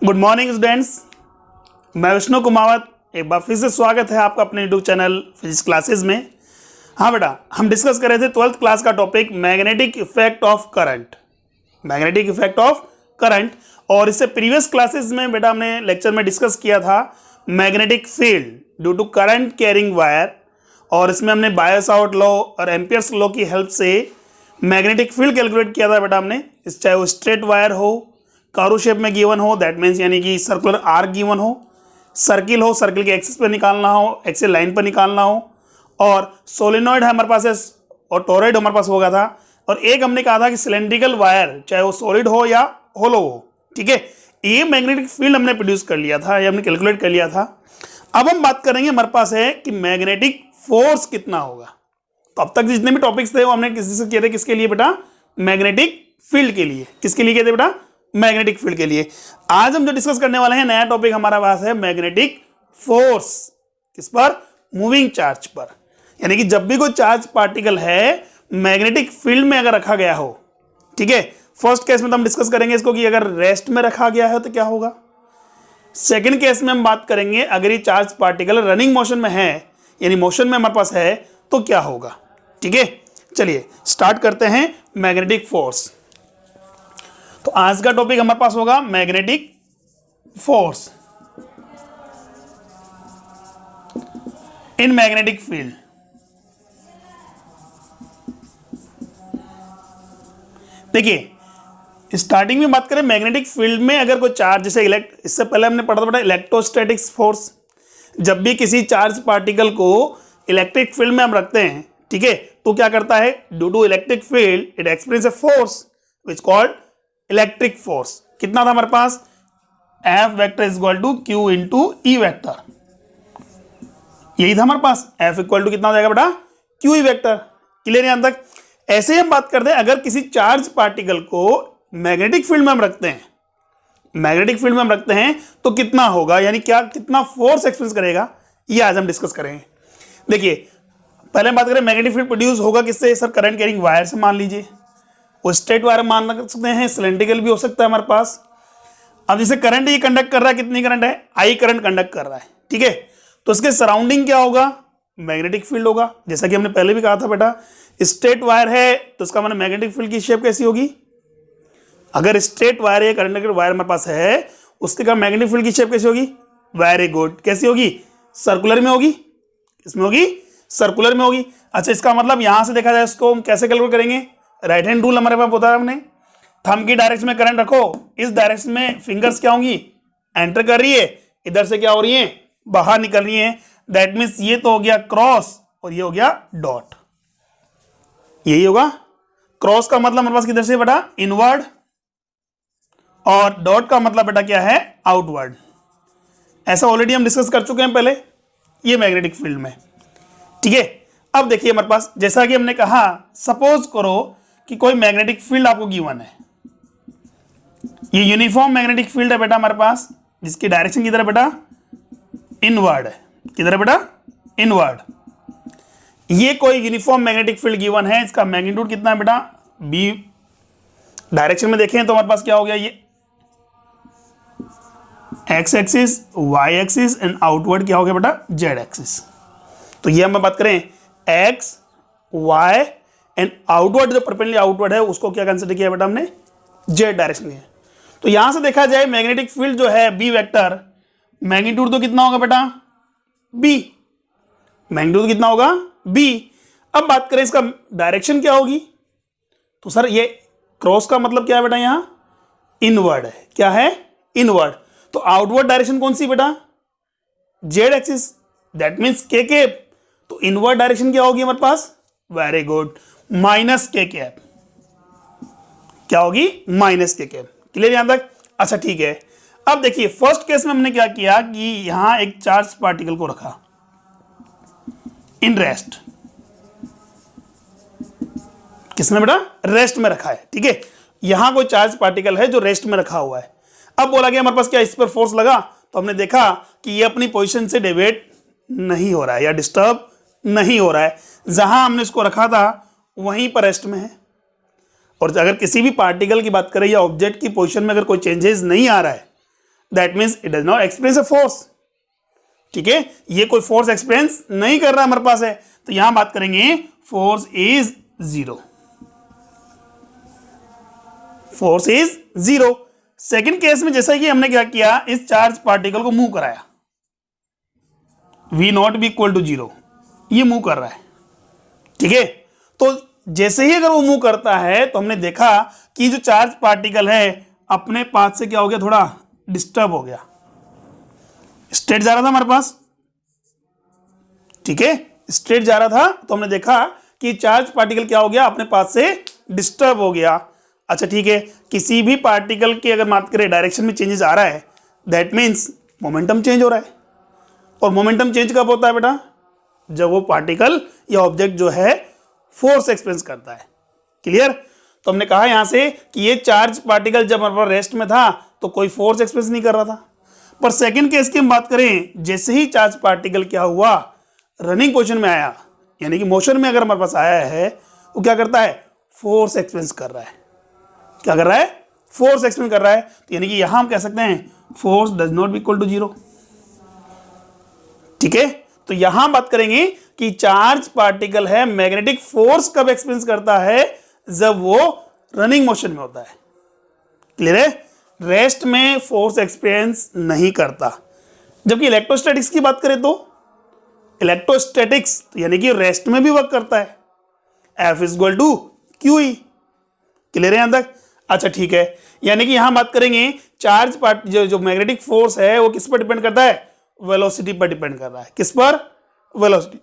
Good morning students, मैं विष्णु कुमावत। एक बार फिर से स्वागत है आपका अपने यूट्यूब चैनल फिजिक्स क्लासेस में। हाँ बेटा, हम डिस्कस कर रहे थे 12th क्लास का topic magnetic effect of current. Magnetic effect of current. और इससे प्रीवियस क्लासेस में बेटा हमने लेक्चर में डिस्कस किया था magnetic field due to current carrying wire, और इसमें हमने बायो-सावर्ट लॉ और एम्पियर्स लॉ की हेल्प से मैग्नेटिक फील्ड कैलकुलेट किया था बेटा हमने। इस चाहे वो स्ट्रेट वायर हो, कर्व शेप में गिवन हो, दैट मीन्स यानी कि सर्कुलर आर्क गिवन हो, सर्किल हो, सर्किल के एक्सिस पे निकालना हो, एक्सिस लाइन पर निकालना हो, और सोलिनॉइड हमारे पास है और टोरॉइड हमारे पास होगा था, और एक हमने कहा था कि सिलेंड्रिकल वायर चाहे वो सॉलिड हो या होलो हो। ठीक है, ये मैग्नेटिक फील्ड हमने प्रोड्यूस कर लिया था, ये हमने कैलकुलेट कर लिया था। अब हम बात करेंगे, हमारे पास है कि मैग्नेटिक फोर्स कितना होगा। तो अब तक जितने भी टॉपिक्स थे वो हमने किसी से किए थे, किसके लिए बेटा? मैग्नेटिक फील्ड के लिए। किसके लिए किए थे बेटा? मैग्नेटिक फील्ड के लिए। आज हम जो डिस्कस करने वाले हैं, नया टॉपिक हमारा पास है मैग्नेटिक फोर्स। किस पर? मूविंग चार्ज पर। यानी कि जब भी कोई चार्ज पार्टिकल है मैग्नेटिक फील्ड में अगर रखा गया हो, ठीक है, फर्स्ट केस में तो हम डिस्कस करेंगे इसको कि अगर रेस्ट में रखा गया है तो क्या होगा। सेकंड केस में हम बात करेंगे अगर ये चार्ज पार्टिकल रनिंग मोशन में है, यानी मोशन में हमारे पास है, तो क्या होगा। ठीक है, चलिए स्टार्ट करते हैं मैग्नेटिक फोर्स। तो आज का टॉपिक हमारे पास होगा magnetic force in magnetic field. देखिए, स्टार्टिंग में बात करें मैग्नेटिक फील्ड में, अगर कोई चार्ज जैसे इससे पहले हमने पढ़ा था बेटा इलेक्ट्रोस्टैटिक्स फोर्स। जब भी किसी चार्ज पार्टिकल को इलेक्ट्रिक फील्ड में हम रखते हैं, ठीक है, तो क्या करता है? Due to electric field it experience a force which called electric force. कितना था हमारे पास? F vector is equal to Q into E vector. यही था हमारे पास। F इक्वल टू कितना हो जाएगा बेटा? Q E vector. क्लियर यहां तक? ऐसे ही हम बात करते हैं, अगर किसी चार्ज पार्टिकल को मैग्नेटिक फील्ड में हम रखते हैं, मैग्नेटिक फील्ड में हम रखते हैं तो कितना होगा, यानी क्या कितना फोर्स एक्सपीरियंस करेगा, ये आज हम डिस्कस करेंगे। देखिए, पहले हम बात करें मैग्नेटिक फील्ड प्रोड्यूस होगा किससे? सर करंट कैरिंग वायर से मान लीजिए। वो स्ट्रेट वायर मान सकते हैं, सिलेंड्रिकल भी हो सकता है हमारे पास। अब जैसे करंट ये कंडक्ट कर रहा है, कितनी करंट है? आई करंट कंडक्ट कर रहा है, ठीक है, तो इसके सराउंडिंग क्या होगा? मैग्नेटिक फील्ड होगा। जैसा कि हमने पहले भी कहा था बेटा, स्ट्रेट वायर है तो इसका मतलब मैग्नेटिक फील्ड की शेप कैसी होगी? अगर स्ट्रेट वायर है, कंडक्टर वायर हमारे पास है, उसके का मैग्नेटिक फील्ड की शेप कैसी होगी? Very good. कैसी होगी? सर्कुलर में होगी। किसमें होगी? सर्कुलर में होगी। अच्छा, इसका मतलब यहां से देखा जाए इसको हम कैसे कैलकुलेट करेंगे? राइट हैंड रूल हमारे पास बताया हमने। थंब की डायरेक्शन में करंट रखो, इस डायरेक्शन में फिंगर्स क्या होंगी? एंटर कर रही है, इधर से क्या हो रही है? बाहर निकल रही है। दैट मीन्स ये तो हो गया क्रॉस और ये हो गया डॉट। यही होगा। क्रॉस का मतलब हमारे पास किधर से बेटा? इनवर्ड, और डॉट का मतलब बेटा क्या है? आउटवर्ड। ऐसा ऑलरेडी हम डिस्कस कर चुके हैं पहले, ये मैग्नेटिक फील्ड में। ठीक है, अब देखिए हमारे पास, जैसा कि हमने कहा, सपोज करो कि कोई मैग्नेटिक फील्ड आपको गिवन है। ये यूनिफॉर्म मैग्नेटिक फील्ड है बेटा हमारे पास, जिसकी डायरेक्शन किधर है बेटा? इनवर्ड है। किधर है बेटा? इनवर्ड। ये कोई यूनिफॉर्म मैग्नेटिक फील्ड गिवन है, इसका मैग्नीट्यूड कितना है बेटा? बी। डायरेक्शन में देखें तो हमारे पास क्या हो गया? ये X axis, Y axis and outward क्या हो गया बेटा? Z axis. तो ये हम बात करें एक्स, वाई एंड आउटवर्ड, जो परपेंडिकुलर आउटवर्ड है उसको क्या कंसीडर किया बेटा हमने? जेड डायरेक्शन में। तो यहां से देखा जाए मैग्नेटिक फील्ड जो है बी वेक्टर, मैग्नीट्यूड तो कितना होगा बेटा? बी। मैग्नीट्यूड कितना होगा? बी। अब बात करें इसका डायरेक्शन क्या होगी, तो सर ये क्रॉस का मतलब क्या है बेटा? यहां इनवर्ड है। क्या है? इनवर्ड। तो आउटवर्ड डायरेक्शन कौन सी बेटा? जेड एक्सिस, दैट मीन्स के कैप। तो इनवर्ड डायरेक्शन क्या होगी हमारे पास? Very good, minus K cap. क्या होगी? Minus K cap. क्लियर यहां तक? अच्छा ठीक है। अब देखिए फर्स्ट केस में हमने क्या किया कि यहां एक चार्ज पार्टिकल को रखा इन रेस्ट। किसमें बेटा? रेस्ट में रखा है। ठीक है, यहां कोई चार्ज पार्टिकल है जो रेस्ट में रखा हुआ है। अब बोला गया हमारे पास क्या इस पर फोर्स लगा, तो हमने देखा कि ये अपनी पोजीशन से डेविएट नहीं हो रहा है या डिस्टर्ब नहीं हो रहा है। जहां हमने इसको रखा था वहीं पर रेस्ट में है। और अगर किसी भी पार्टिकल की बात करें या ऑब्जेक्ट की पोजीशन में अगर कोई चेंजेस नहीं आ रहा है, that means it does not experience a force. ठीक है, ये कोई फोर्स एक्सपीरियंस नहीं कर रहा हमारे पास है, तो यहां बात करेंगे force is zero, force is zero. Second case में जैसा कि हमने क्या किया, इस चार्ज पार्टिकल को मूव कराया, V नॉट भी इक्वल टू जीरो, ये मूव कर रहा है। ठीक है, तो जैसे ही अगर वो मूव करता है तो हमने देखा कि जो चार्ज पार्टिकल है अपने पाथ से क्या हो गया, थोड़ा डिस्टर्ब हो गया, स्ट्रेट जा रहा था हमारे पास। ठीक है, स्ट्रेट जा रहा था, तो हमने देखा कि चार्ज पार्टिकल क्या हो गया, अपने पाथ से डिस्टर्ब हो गया। अच्छा ठीक है, किसी भी पार्टिकल की अगर बात करें डायरेक्शन में चेंजेस आ रहा है, दैट मीन्स मोमेंटम चेंज हो रहा है। और मोमेंटम चेंज कब होता है बेटा, जब वो पार्टिकल या ऑब्जेक्ट जो है फोर्स एक्सपीरियंस करता है। क्लियर, तो हमने कहा यहां से कि ये चार्ज पार्टिकल जब हमारे पास रेस्ट में था तो कोई फोर्स एक्सपीरियंस नहीं कर रहा था। पर सेकंड केस की हम बात करें, जैसे ही चार्ज पार्टिकल क्या हुआ, रनिंग पोजीशन में आया, यानी कि मोशन में अगर हमारे पास आया है, वो क्या करता है, फोर्स एक्सपीरियंस कर रहा है। क्या कर रहा है, फोर्स एक्सपीरियंस कर रहा है। तो यानी कि यहां हम कह सकते हैं force does not be equal to zero. ठीक है, तो यहां बात करेंगे कि चार्ज पार्टिकल है, मैग्नेटिक फोर्स कब एक्सपीरियंस करता है, जब वो रनिंग मोशन में होता है। क्लियर है, रेस्ट में फोर्स एक्सपीरियंस नहीं करता। जबकि इलेक्ट्रोस्टैटिक्स की बात करें तो इलेक्ट्रोस्टैटिक्स यानी कि रेस्ट में भी वर्क करता है, F is equal to Q E. Clear है यहां तक? अच्छा ठीक है, यानी कि यहां बात करेंगे चार्ज पार्ट जो मैग्नेटिक फोर्स है वो किस पर डिपेंड करता है, वेलोसिटी पर डिपेंड कर रहा है। किस पर, वेलोसिटी।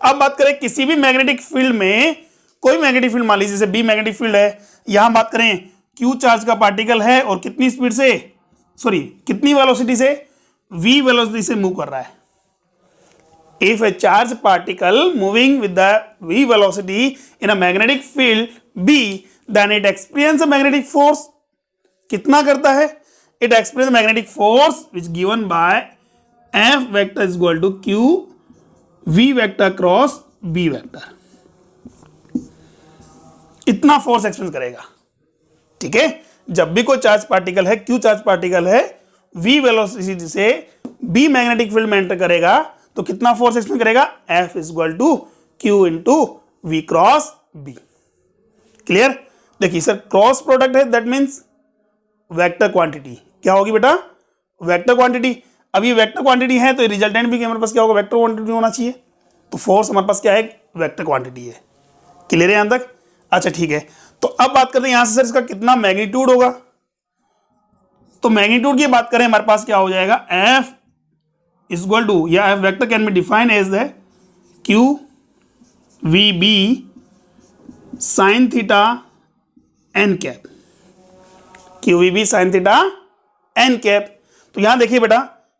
अब बात करें किसी भी मैग्नेटिक फील्ड में, कोई मैग्नेटिक फील्ड मान लीजिए जैसे बी मैग्नेटिक फील्ड है, यहां बात करें क्यू चार्ज का पार्टिकल है और कितनी स्पीड से, कितनी वेलोसिटी से, v वेलोसिटी से मूव कर रहा है। If a charge particle moving with the v velocity in a magnetic field b, then it experience a magnetic force. कितना करता है, it experience magnetic force which given by F vector is equal to q v vector cross b vector. इतना force experience करेगा। ठीक है, जब भी कोई चार्ज पार्टिकल है, q चार्ज पार्टिकल है, v वेलोसिटी से b मैग्नेटिक फील्ड में एंटर करेगा, तो कितना फोर्स एक्सपीरियंस करेगा, F is equal to q into v cross b। Clear, देखिए सर क्रॉस प्रोडक्ट है, दैट मीन्स वेक्टर क्वांटिटी। क्या होगी बेटा, वेक्टर क्वांटिटी। अब ये वेक्टर क्वांटिटी है तो रिजल्टेंट भी हमारे पास क्या होगा, वेक्टर क्वांटिटी होना चाहिए। तो फोर्स हमारे पास क्या है, वेक्टर क्वांटिटी है। क्लियर है यहां तक? अच्छा ठीक है, तो अब बात करते हैं यहां से सर इसका कितना मैग्नीट्यूड होगा। तो मैग्नीट्यूड की बात करें, हमारे पास क्या हो जाएगा, F इज इक्वल टू, या F vector can be defined as the Q V B sine theta N cap, Q V B sine theta N cap. तो यहां देखिए बेटा,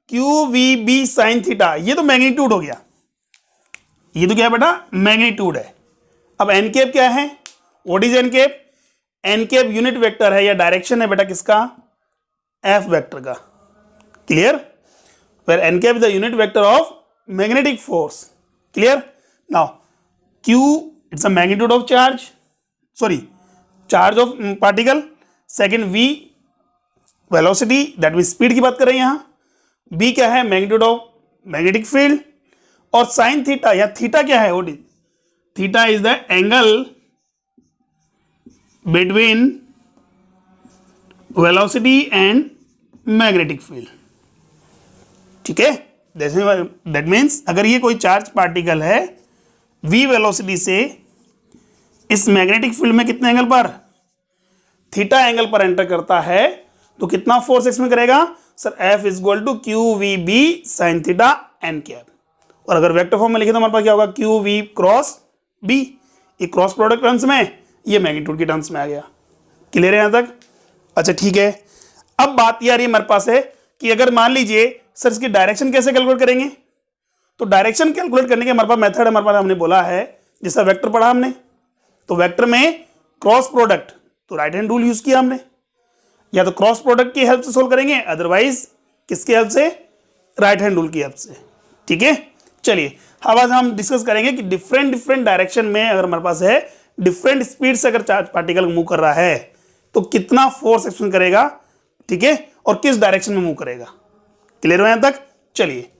Q V B sine theta, ये तो मैग्नीट्यूड हो गया, ये तो क्या है बेटा, मैग्नीट्यूड है। अब एन कैप क्या है, what is N cap, N cap unit vector है या डायरेक्शन है बेटा किसका, एफ वेक्टर का। Clear, where N cap is the unit vector of magnetic force. Clear, now Q it's a magnitude of charge, charge of particle. Second v velocity, that mean speed की बात कर रहे हैं यहां। b क्या है, magnitude of magnetic field. और sine theta या थीटा क्या है, what is, theta is the angle between velocity and magnetic field. ठीक है, दैट मीन्स अगर ये कोई चार्ज पार्टिकल है v वेलोसिटी से इस मैग्नेटिक फील्ड में कितने एंगल पर, थीटा एंगल पर एंटर करता है, तो कितना फोर्स एक्सपीरियंस करेगा sir, F is equal to Q V B sine theta N cap. और अगर वेक्टर फॉर्म में लिखे तो हमारे पास क्या होगा, क्यू वी क्रॉस बी, ये क्रॉस प्रोडक्ट टर्म्स में, ये मैग्नीट्यूड के टर्म्स में आ गया। क्लियर है यहां तक? अच्छा ठीक है, अब बात ये आ रही है हमारे पास है कि अगर मान लीजिए सर इसकी डायरेक्शन कैसे कैलकुलेट करेंगे। तो डायरेक्शन कैलकुलेट करने के हमारे पास मेथड हमारे पास हमने बोला है, जैसा वेक्टर पढ़ा हमने, तो वेक्टर में क्रॉस प्रोडक्ट, तो राइट हैंड रूल यूज किया हमने, या तो क्रॉस प्रोडक्ट की हेल्प से सोल्व करेंगे, अदरवाइज किसकी हेल्प से, राइट हैंड रूल की हेल्प से। ठीक है, चलिए अब आज हम डिस्कस करेंगे कि डिफरेंट डायरेक्शन में अगर हमारे पास है, डिफरेंट स्पीड से अगर चार्ज पार्टिकल मूव कर रहा है तो कितना फोर्स एक्सपीरियंस करेगा। ठीक है, और किस डायरेक्शन में मूव करेगा। क्लियर हो यहां तक? चलिए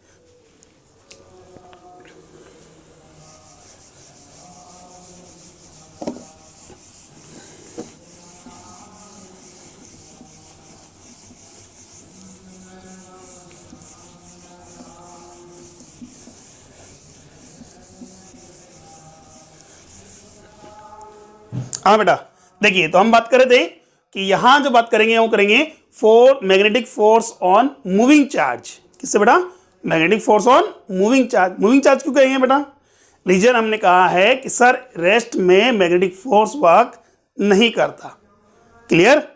हाँ बेटा, देखिए तो हम बात कर रहे थे कि यहां जो बात करेंगे वो करेंगे for magnetic force on moving charge. किससे बेटा? Magnetic force on moving charge. Moving charge क्यों कहेंगे बेटा? रीजन हमने कहा है कि सर रेस्ट में मैग्नेटिक फोर्स वर्क नहीं करता। क्लियर?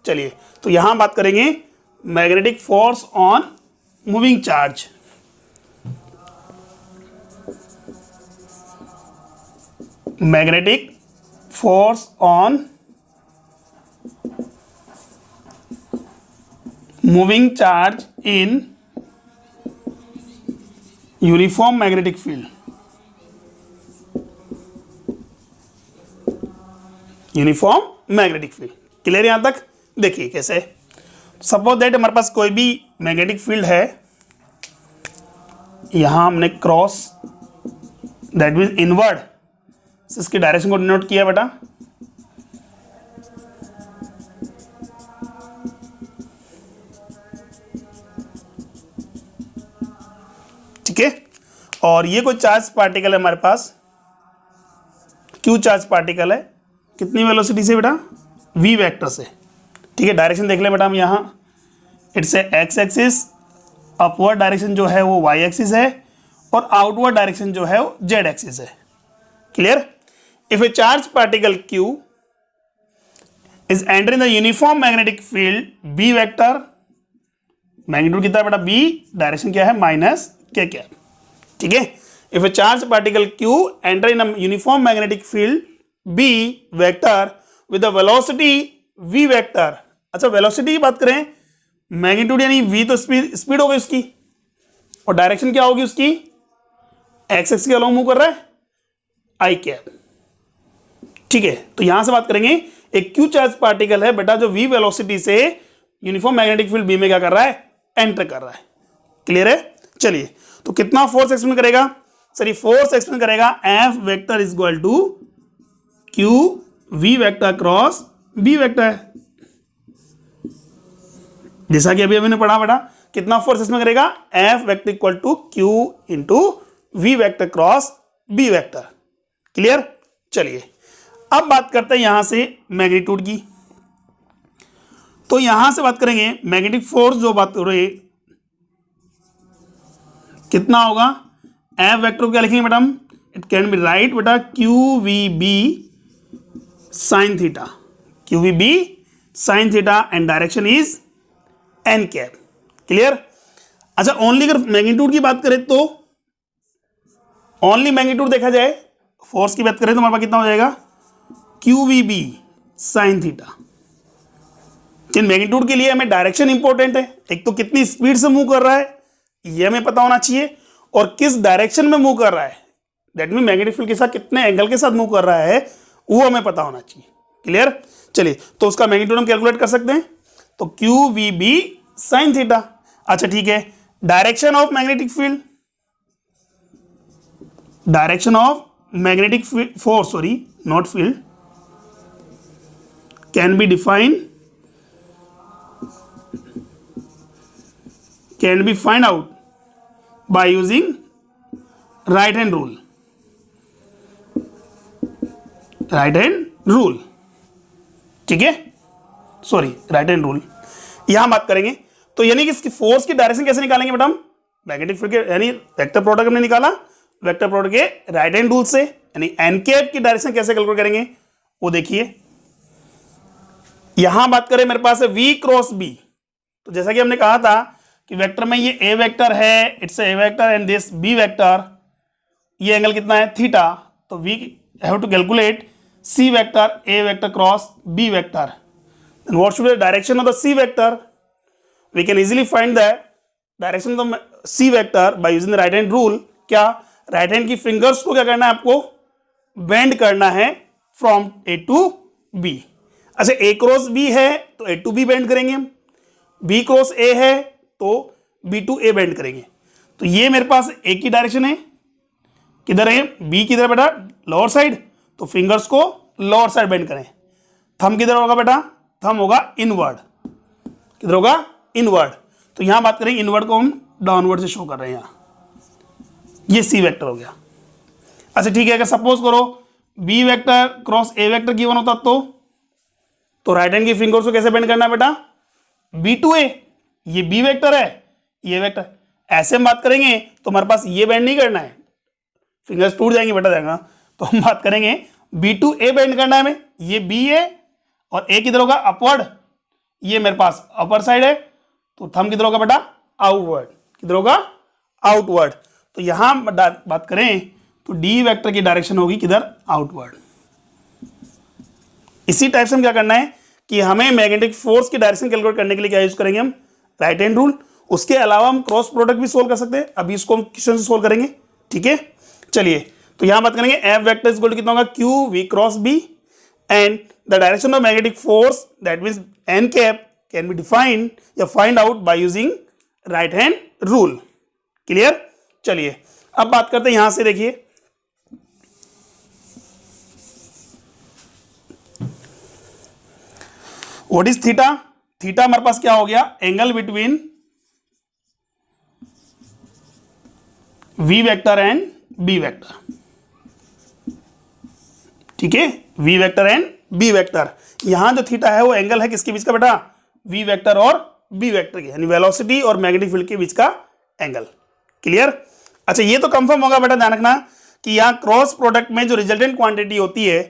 चलिए तो यहां बात करेंगे magnetic force on moving charge. Magnetic force on moving charge in uniform magnetic field। Uniform magnetic field. Clear यहां तक? देखिए कैसे, सपोज दैट हमारे पास कोई भी मैग्नेटिक फील्ड है, यहां हमने क्रॉस दैट मीन्स इनवर्ड इसकी डायरेक्शन को डिनोट किया बेटा। ठीक है, और ये कोई चार्ज पार्टिकल है हमारे पास, क्यू चार्ज पार्टिकल है। कितनी वेलोसिटी से बेटा? वी वेक्टर से। ठीक है, डायरेक्शन देख ले बेटा हम यहां, it's a x axis, upward direction जो है वो वाई एक्सिस है, और आउटवर्ड डायरेक्शन जो है वो जेड एक्सिस है। Clear? If a charge particle Q is entering the uniform magnetic field B vector, magnitude कितना बेटा? B, डायरेक्शन क्या है? Minus K cap. ठीक है, if a charge particle Q enter in a uniform magnetic field B vector with a velocity V vector। अच्छा, velocity की बात करें, मैग्नीट्यूड यानी V तो स्पीड हो गई उसकी, और डायरेक्शन क्या होगी उसकी? एक्स एक्सिस के अलोंग मूव कर रहा है, आई कैप। ठीक है, तो यहां से बात करेंगे एक क्यू चार्ज पार्टिकल है बेटा जो वी वेलोसिटी से यूनिफॉर्म मैग्नेटिक फील्ड बी में क्या कर रहा है? एंटर कर रहा है। क्लियर है? चलिए तो कितना फोर्स एक्सपेंड करेगा? सर ये फोर्स एक्सपेंड करेगा F vector is equal to Q V vector cross B vector, जैसा कि अभी हमने पढ़ा बेटा। कितना फोर्स इसमें करेगा? F vector equal to Q into V vector cross B vector. Clear? चलिए अब बात करते हैं यहां से मैग्नीट्यूड की। तो यहां से बात करेंगे मैग्नेटिक फोर्स जो बात हो रही, कितना होगा? एफ वेक्टर को क्या लिखेंगे बेटा हम? इट कैन बी राइट बेटा Q V B sine theta, Q V B sine theta, and direction is N cap. Clear? अच्छा, ओनली अगर मैग्नीट्यूड की बात करें तो ओनली मैग्नीट्यूड देखा जाए, फोर्स की बात करें तो हमारे पास कितना हो जाएगा? Q V B sine theta. इन मैग्नीट्यूड के लिए हमें डायरेक्शन इंपॉर्टेंट है, एक तो कितनी स्पीड से मूव कर रहा है ये हमें पता होना चाहिए, और किस डायरेक्शन में मूव कर रहा है, दैट मीन मैग्नेटिक फील्ड के साथ कितने एंगल के साथ मूव कर रहा है वो हमें पता होना चाहिए। क्लियर? चलिए तो उसका मैग्नीट्यूड हम कैलकुलेट कर सकते हैं, तो Q V B sine theta. अच्छा ठीक है, direction of magnetic field, direction of magnetic force, sorry not field, can be defined, can be find out by using right hand rule, right hand rule। ठीक है, sorry right hand rule यहां बात करेंगे। तो यानी कि इसकी फोर्स की डायरेक्शन कैसे निकालेंगे बेटा हम? मैग्नेटिक फील्ड के यानी वेक्टर प्रोडक्ट हमने निकाला, वेक्टर प्रोडक्ट के राइट हैंड रूल से, यानी एन कैप की डायरेक्शन कैसे कैलकुलेट करेंगे वो देखिए। यहां बात करें मेरे पास है v क्रॉस b, तो जैसा कि हमने कहा था कि वेक्टर में ये a वेक्टर है, it's a vector and this b vector, ये एंगल कितना है? थीटा। तो we have to calculate c vector a vector cross b vector, then what should be the direction of the c vector? We can easily find the direction of c vector by using the right hand rule. क्या? Right hand की fingers को क्या करना है आपको? Bend करना है from a to b। अच्छा, a क्रॉस b है तो a टू b बेंड करेंगे हम, बी क्रॉस ए है तो बी टू ए बेंड करेंगे। तो ये मेरे पास एक ही डायरेक्शन है, किधर है, बी किधर बेटा, लोअर साइड, तो फिंगर्स को लोअर साइड बेंड करें। थंब किधर होगा बेटा, थंब होगा इनवर्ड, किधर होगा, इनवर्ड। तो यहां बात करेंगे इनवर्ड को हम डाउनवर्ड से शो कर रहे हैं, यहां ये सी वेक्टर हो गया। अच्छा ठीक है, अगर सपोज करो B vector cross A vector given होता तो राइट हैंड की फिंगर्स को कैसे बेंड करना है बेटा, बी टू ए, ये बी वेक्टर है, ये वेक्टर, ऐसे हम बात करेंगे तो हमारे पास ये बेंड नहीं करना है, फिंगर्स टूट जाएंगे बेटा जाएगा। तो हम बात करेंगे बी टू ए बेंड करना है हमें, ये बी है और ए किधर होगा, अपवर्ड, ये मेरे पास अपर साइड है, तो थंब किधर होगा बेटा, आउटवर्ड, किधर होगा, आउटवर्ड। तो यहां बात करें तो डी वेक्टर की डायरेक्शन होगी किधर, आउटवर्ड। इसी टाइप से हम क्या करना है कि हमें मैग्नेटिक फोर्स की डायरेक्शन कैलकुलेट करने के लिए क्या यूज करेंगे, हम राइट हैंड रूल। उसके अलावा हम क्रॉस प्रोडक्ट भी सोल्व कर सकते हैं, अभी इसको हम क्वेश्चन से सोल्व करेंगे, ठीक है। चलिए तो यहां बात करेंगे एफ वेक्टर इक्वल टू कितना होगा, Q V cross B, and the direction of magnetic force that means N cap can be defined या find out by using right hand rule. Clear. चलिए अब बात करते हैं यहां से, देखिए व्हाट इज थीटा, थीटा हमारे पास क्या हो गया, angle between V vector and B vector, ठीक है, V vector and B vector. यहां जो थीटा है वो एंगल है किसके बीच का बेटा, वी वेक्टर और बी वेक्टर के, यानी वेलोसिटी और मैग्नेटिक फील्ड के बीच का एंगल। क्लियर। अच्छा ये तो कंफर्म होगा बेटा, ध्यान रखना कि यहां क्रॉस प्रोडक्ट में जो रिजल्टेंट क्वांटिटी होती है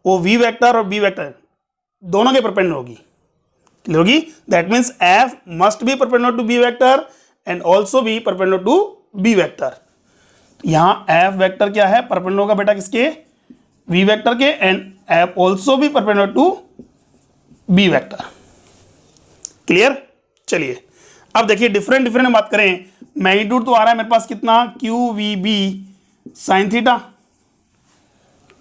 वो वी वेक्टर और बी वेक्टर दोनों के परपेंडिकुलर होगी, क्लियर होगी। That means F must be perpendicular to B vector and also be perpendicular to B vector. यहां एफ वेक्टर क्या है, परपेंडिकुलर होगा बेटा किसके, वी वेक्टर के, and F also be perpendicular to B vector. Clear. चलिए अब देखिए डिफरेंट डिफरेंट बात करें, मैग्नीट्यूड तो आ रहा है मेरे पास कितना, Q V B sine theta,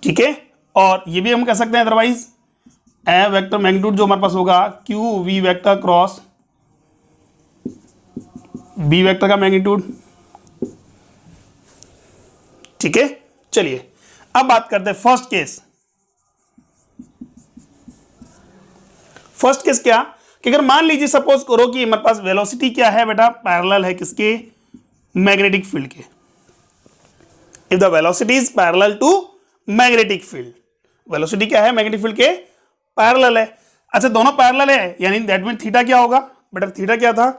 ठीक है, और ये भी हम कह सकते हैं अदरवाइज ए वेक्टर मैग्नीट्यूड जो हमारे पास होगा Q V vector cross B vector का मैग्नीट्यूड, ठीक है। चलिए अब बात करते हैं फर्स्ट केस। फर्स्ट केस क्या कि अगर मान लीजिए सपोज करो कि हमारे पास वेलोसिटी क्या है बेटा, पैरेलल है किसके, मैग्नेटिक फील्ड के। If the velocity is parallel to magnetic field, velocity क्या है, मैग्नेटिक फील्ड के पैरेलल है। अच्छा दोनों पैरेलल है, यानी दैट मीन थीटा क्या होगा बेटा, थीटा क्या था,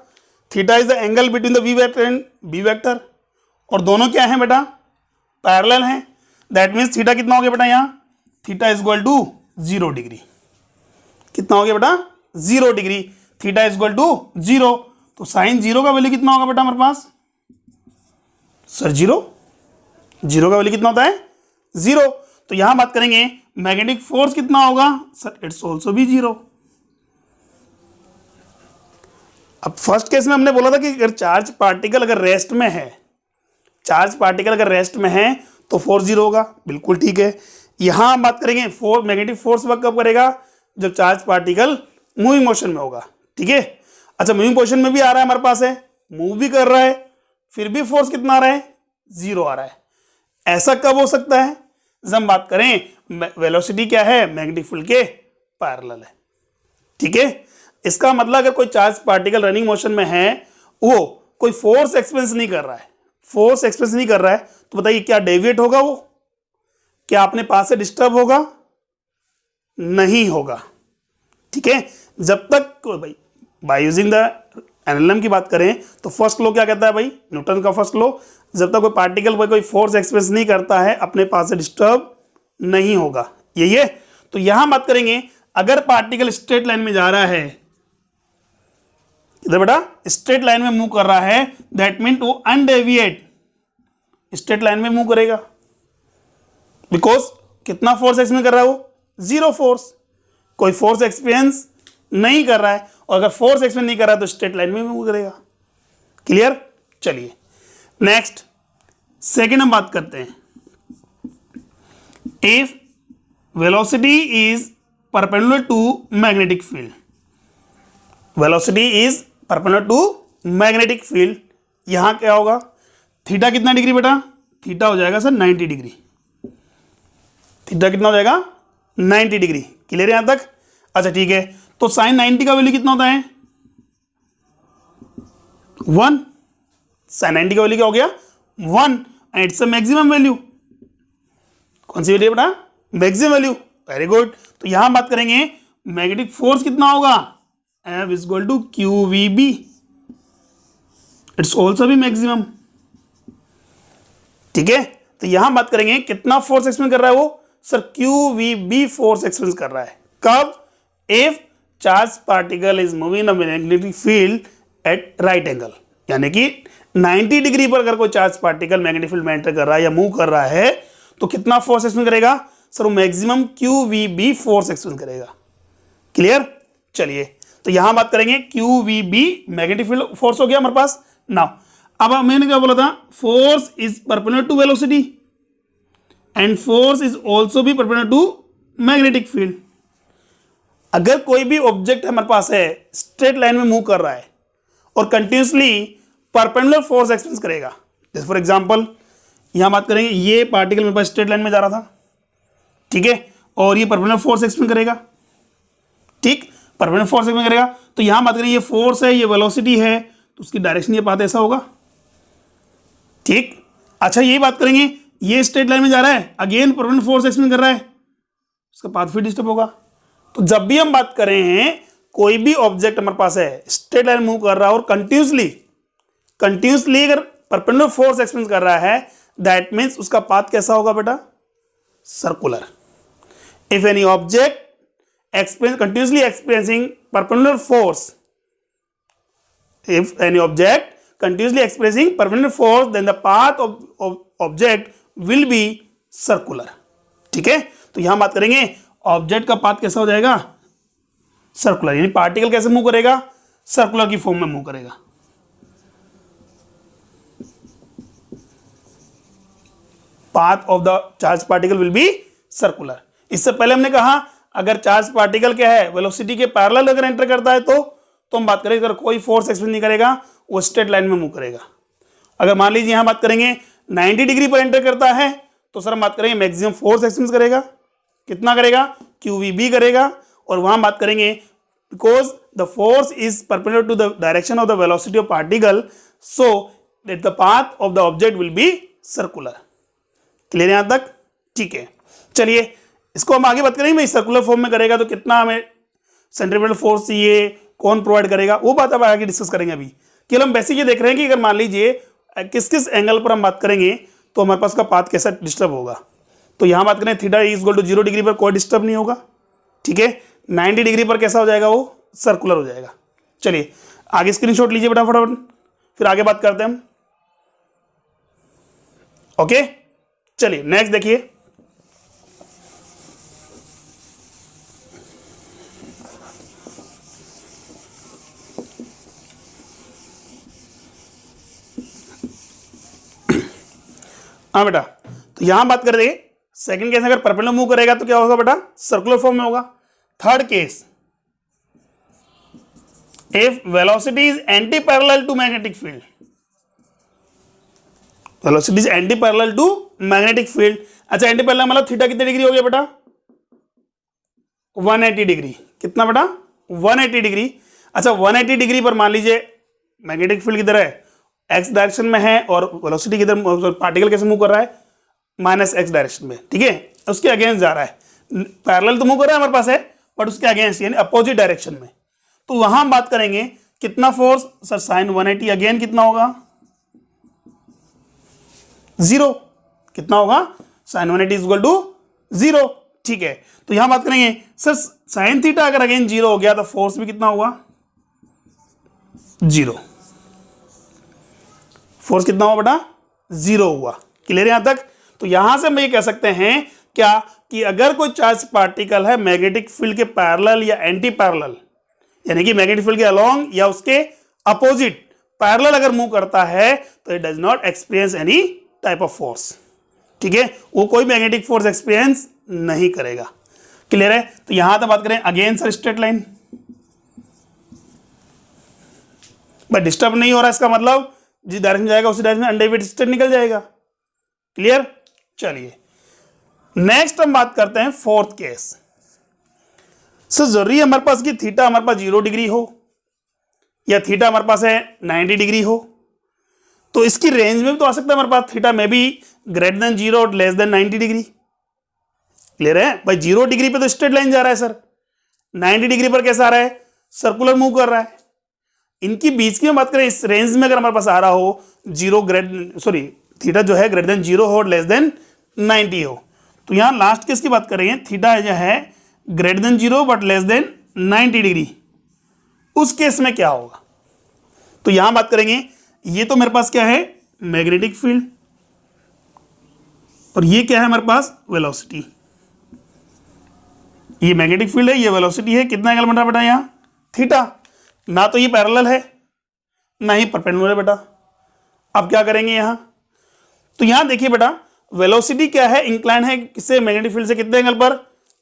theta is the angle between the V vector and B vector, और दोनों क्या है बेटा, पैरेलल हैं। दैट मीन्स थीटा कितना हो गया बेटा, यहाँ theta is equal to 0 degree, कितना हो गया बेटा, 0 degree, theta is equal to 0, तो साइन 0 का वैल्यू कितना होगा बेटा हमारे पास, सर 0 का वैल्यू कितना होता है, 0। तो यहां बात करेंगे मैग्नेटिक फोर्स कितना होगा, सर इट्स ऑल्सो भी 0। अब फर्स्ट केस में हमने बोला था कि अगर चार्ज पार्टिकल अगर रेस्ट में है, चार्ज पार्टिकल अगर रेस्ट में है तो फोर्स 0 होगा, बिल्कुल ठीक है। यहां हम बात करेंगे मैग्नेटिक फोर्स वर्क कब करेगा, जब चार्ज पार्टिकल मूविंग मोशन में होगा, ठीक है। अच्छा मूविंग पोजिशन में भी आ रहा है हमारे पास है, मूव भी कर रहा है, फिर भी फोर्स कितना आ रहा है, 0 आ रहा है। ऐसा कब हो सकता है, जब हम बात करें वेलोसिटी क्या है, मैग्नेटिक फील्ड के पैरेलल है, ठीक है। इसका मतलब अगर कोई चार्ज पार्टिकल रनिंग मोशन में है, वो कोई फोर्स एक्सपीरियंस नहीं कर रहा है, फोर्स एक्सपीरियंस नहीं कर रहा है, तो बताइए क्या डेविएट होगा वो, क्या अपने पास से डिस्टर्ब होगा, नहीं होगा, ठीक है। जब तक भाई बाय यूजिंग द एनएलएम की बात करें तो फर्स्ट लॉ क्या कहता है भाई, न्यूटन का फर्स्ट लॉ, जब तक कोई पार्टिकल कोई फोर्स एक्सपीरियंस नहीं करता है अपने पास से डिस्टर्ब नहीं होगा, यही है। तो यहां बात करेंगे अगर पार्टिकल स्ट्रेट लाइन में जा रहा है, इधर बेटा स्ट्रेट लाइन में मूव कर रहा है, that mean to undeviate straight line में मूव करेगा, बिकॉज कितना फोर्स एक्सपीरियंस कर रहा है वो, 0 फोर्स, कोई फोर्स एक्सपीरियंस नहीं कर रहा है, और अगर फोर्स एक्सपीरियंस नहीं कर रहा है तो स्ट्रेट लाइन में मूव करेगा। क्लियर। चलिए नेक्स्ट सेकेंड हम बात करते हैं, if velocity is perpendicular to magnetic field, velocity is perpendicular to magnetic field. यहां क्या होगा, थीटा कितना डिग्री बेटा, थीटा हो जाएगा सर 90 डिग्री। थीटा कितना हो जाएगा 90 डिग्री। क्लियर है यहां तक? अच्छा ठीक है, तो साइन 90 का वैल्यू कितना होता है 1। साइन 90 का वैल्यू क्या हो गया 1 and it's a maximum value. कौन सी वैल्यू बेटा, मैक्सिमम वैल्यू। Very good. तो यहां बात करेंगे मैग्नेटिक फोर्स कितना होगा, F is equal to Q V B, it's also भी मैक्सिमम। ठीक है, तो यहां बात करेंगे कितना फोर्स एक्सपीरियंस कर रहा है वो, sir Q V B force experience कर रहा है। कब, if charge particle is moving in magnetic field at right angle, यानी कि 90 डिग्री पर अगर कोई चार्ज पार्टिकल मैग्नेटिक फील्ड में एंटर कर रहा है या मूव कर रहा है तो कितना फोर्स एक्सपीरियंस करेगा सर, वो maximum Q V B force experience करेगा। क्लियर? चलिए, तो यहां बात करेंगे Q V B magnetic field force हो गया हमारे पास। नाउ अब मैंने क्या बोला था, force is perpendicular to velocity and force is also भी परपेंडिकुलर टू मैग्नेटिक फील्ड। अगर कोई भी ऑब्जेक्ट हमारे पास है, स्ट्रेट लाइन में मूव कर रहा है और कंटिन्यूसली परपेंडिकुलर फोर्स एक्सपीरियंस करेगा, जैसे फॉर एग्जांपल यहां बात करेंगे ये पार्टिकल मेरे पास स्ट्रेट लाइन में जा रहा था, ठीक है, और ये परपेंडिकुलर फोर्स एक्सपीरियंस करेगा। ठीक, परपेंडिकुलर फोर्स एक्सपीरियंस करेगा, तो यहां बात करेंगे ये फोर्स है, ये वेलोसिटी है, तो उसकी डायरेक्शन ये पाथ ऐसा होगा। ठीक, अच्छा यही बात करेंगे ये स्ट्रेट लाइन में जा रहा है, अगेन परपेंडिकुलर फोर्स एक्सपीरियंस कर रहा है, उसका पाथ फिर डिस्टर्ब होगा। तो जब भी हम बात कर रहे हैं कोई भी ऑब्जेक्ट हमारे पास है, स्ट्रेट लाइन मूव कर रहा है और कंटिन्यूसली अगर परपेंडिकुलर फोर्स एक्सपीरियंस कर रहा है, दैट मीन्स उसका पाथ कैसा होगा बेटा, circular. If any object continuously experiencing perpendicular force, if any object continuously experiencing perpendicular force, then the path of object will be circular। ठीक है, तो यहां बात करेंगे ऑब्जेक्ट का पाथ कैसा हो जाएगा, सर्कुलर, यानी पार्टिकल कैसे मूव करेगा, सर्कुलर की फॉर्म में मूव करेगा। Path of the charge particle will be circular. इससे पहले हमने कहा अगर चार्ज पार्टिकल क्या है, वेलोसिटी के पैरेलल अगर एंटर करता है तो हम बात करेंगे अगर कोई फोर्स एक्सपीरियंस नहीं करेगा, वो स्ट्रेट लाइन में मूव करेगा। अगर मान लीजिए यहां बात करेंगे 90 डिग्री पर एंटर करता है तो सर हम बात करेंगे मैक्सिमम फोर्स एक्सपीरियंस करेगा, कितना करेगा, क्यू वी बी करेगा। और वहां बात करेंगे because the force is perpendicular to the direction of the velocity of particle, so that the path of the object will be circular. Clear यहां तक? ठीक है, चलिए इसको हम आगे बात करेंगे, मैं सर्कुलर फॉर्म में करेगा तो कितना हमें सेंट्रीफ्यूगल फोर्स चाहिए, कौन प्रोवाइड करेगा, वो बात अब आगे डिस्कस करेंगे। अभी केवल हम बेसिक ये देख रहे हैं कि अगर मान लीजिए किस किस एंगल पर हम बात करेंगे तो हमारे पास का पाथ कैसा डिस्टर्ब होगा। तो यहां बात करें theta is equal to 0 degree पर कोई डिस्टर्ब नहीं होगा। ठीक है, 90 डिग्री पर कैसा हो जाएगा, वो सर्कुलर हो जाएगा। चलिए आगे स्क्रीनशॉट लीजिए बेटा फटाफट, फिर आगे बात करते हैं हम। ओके, चलिए नेक्स्ट देखिए, हाँ बेटा, तो यहां बात कर देंगे सेकंड केस अगर परपेंडिकुलर मूव करेगा तो क्या होगा बेटा, सर्कुलर फॉर्म में होगा। Third case, if velocity is anti parallel to magnetic field, velocity is anti parallel to magnetic field. अच्छा एंटी पैरेलल मतलब थीटा कितने डिग्री हो गया बेटा, 180 डिग्री। कितना बेटा, 180 डिग्री। अच्छा 180 डिग्री पर मान लीजिए मैग्नेटिक फील्ड किधर है, एक्स डायरेक्शन में है, और वेलोसिटी किधर, पार्टिकल कैसे मूव कर रहा है, माइनस एक्स डायरेक्शन में। ठीक है, उसके अगेंस्ट जा रहा है, पैरेलल तो मूव कर रहा है हमारे पास है बट उसके अगेंस्ट यानी अपोजिट डायरेक्शन में। तो वहां हम बात करेंगे कितना फोर्स, सर साइन 180 अगेन कितना होगा, 0। कितना होगा, साइन 180 इज इक्वल टू 0। ठीक है, तो यहां बात करेंगे सर साइन थीटा अगर अगेन 0 हो गया तो फोर्स भी कितना होगा, 0। फोर्स कितना हुआ बेटा, 0 हुआ। क्लियर यहां तक? तो यहां से हम ये कह सकते हैं क्या कि अगर कोई चार्ज पार्टिकल है मैग्नेटिक फील्ड के पैरेलल या एंटी पैरेलल, यानी कि मैग्नेटिक फील्ड के अलोंग या उसके अपोजिट पैरेलल अगर मूव करता है तो it does not experience any type of force. ठीक है, वो कोई मैग्नेटिक फोर्स एक्सपीरियंस नहीं करेगा। क्लियर है? तो यहां तक बात करें अगेन सर स्ट्रेट लाइन, भाई डिस्टर्ब नहीं हो रहा, इसका मतलब जिस डायरेक्शन जाएगा उसी डायरेक्शन में अनडेविएटेड स्टेट निकल जाएगा। क्लियर। चलिए नेक्स्ट हम बात करते हैं फोर्थ केस। सर जरूरी है हमारे पास कि थीटा हमारे पास 0 डिग्री हो या थीटा हमारे पास है 90 डिग्री हो? तो इसकी रेंज में भी तो आ सकता है हमारे पास थीटा में भी ग्रेटर देन 0 और लेस देन 90 डिग्री। क्लियर है भाई। 0 डिग्री पे तो स्ट्रेट लाइन जा रहा है सर, 90 डिग्री पर कैसा आ रहा है? सर्कुलर मूव कर रहा है। इनकी बीच की बात करें, इस रेंज में अगर हमारे पास आ रहा हो थीटा जो है ग्रेटर देन 0 हो और लेस देन 90 हो, तो यहां लास्ट केस की बात करेंगे, थीटा जो है greater than 0 but less than 90 degree, उस केस में क्या होगा? तो यहां बात करेंगे, ये तो मेरे पास क्या है? मैग्नेटिक फील्ड, और ये क्या है हमारे पास? वेलोसिटी। ये मैग्नेटिक फील्ड है, ये वेलोसिटी है। कितना एंगल बन रहा है बेटा यहां? थीटा। ना तो ये पैरेलल है ना ही परपेंडिकुलर है बेटा। अब क्या करेंगे यहां? तो यहां देखिए बेटा, वेलोसिटी क्या है? इंक्लाइन है किससे? मैग्नेटिक फील्ड से। कितने एंगल पर?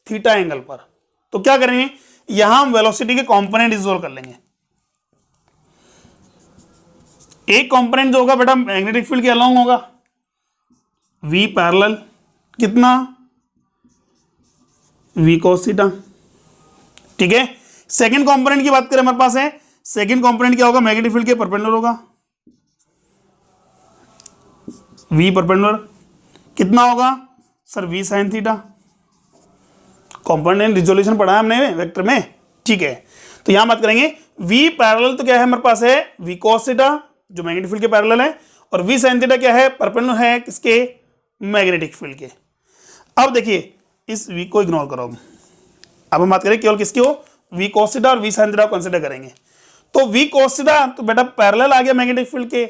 थीटा एंगल पर। तो क्या करेंगे यहां? हम वेलोसिटी के कंपोनेंट रिजोल्व कर लेंगे। एक कंपोनेंट जो होगा बेटा मैग्नेटिक फील्ड के अलोंग होगा, v पैरेलल कितना? v cos theta. ठीक है। सेकंड कंपोनेंट की बात करें हमारे पास है, सेकंड कंपोनेंट क्या होगा? मैग्नेटिक फील्ड के परपेंडिकुलर होगा, v परपेंडिकुलर कितना होगा sir? v sin theta. Component resolution पढ़ा है हमने वेक्टर में। ठीक है। तो यहां बात करेंगे v पैरेलल तो क्या है हमारे पास है? v cos थीटा जो मैग्नेटिक फील्ड के पैरेलल है, और v sin थीटा क्या है? परपेंडिकुलर है किसके? मैग्नेटिक फील्ड के। अब देखिए इस v को इग्नोर करो। अब हम बात करें केवल किसकी हो? v cos थीटा और v sin थीटा कंसीडर करेंगे। तो v cos थीटा तो बेटा पैरेलल आ गया मैग्नेटिक फील्ड के,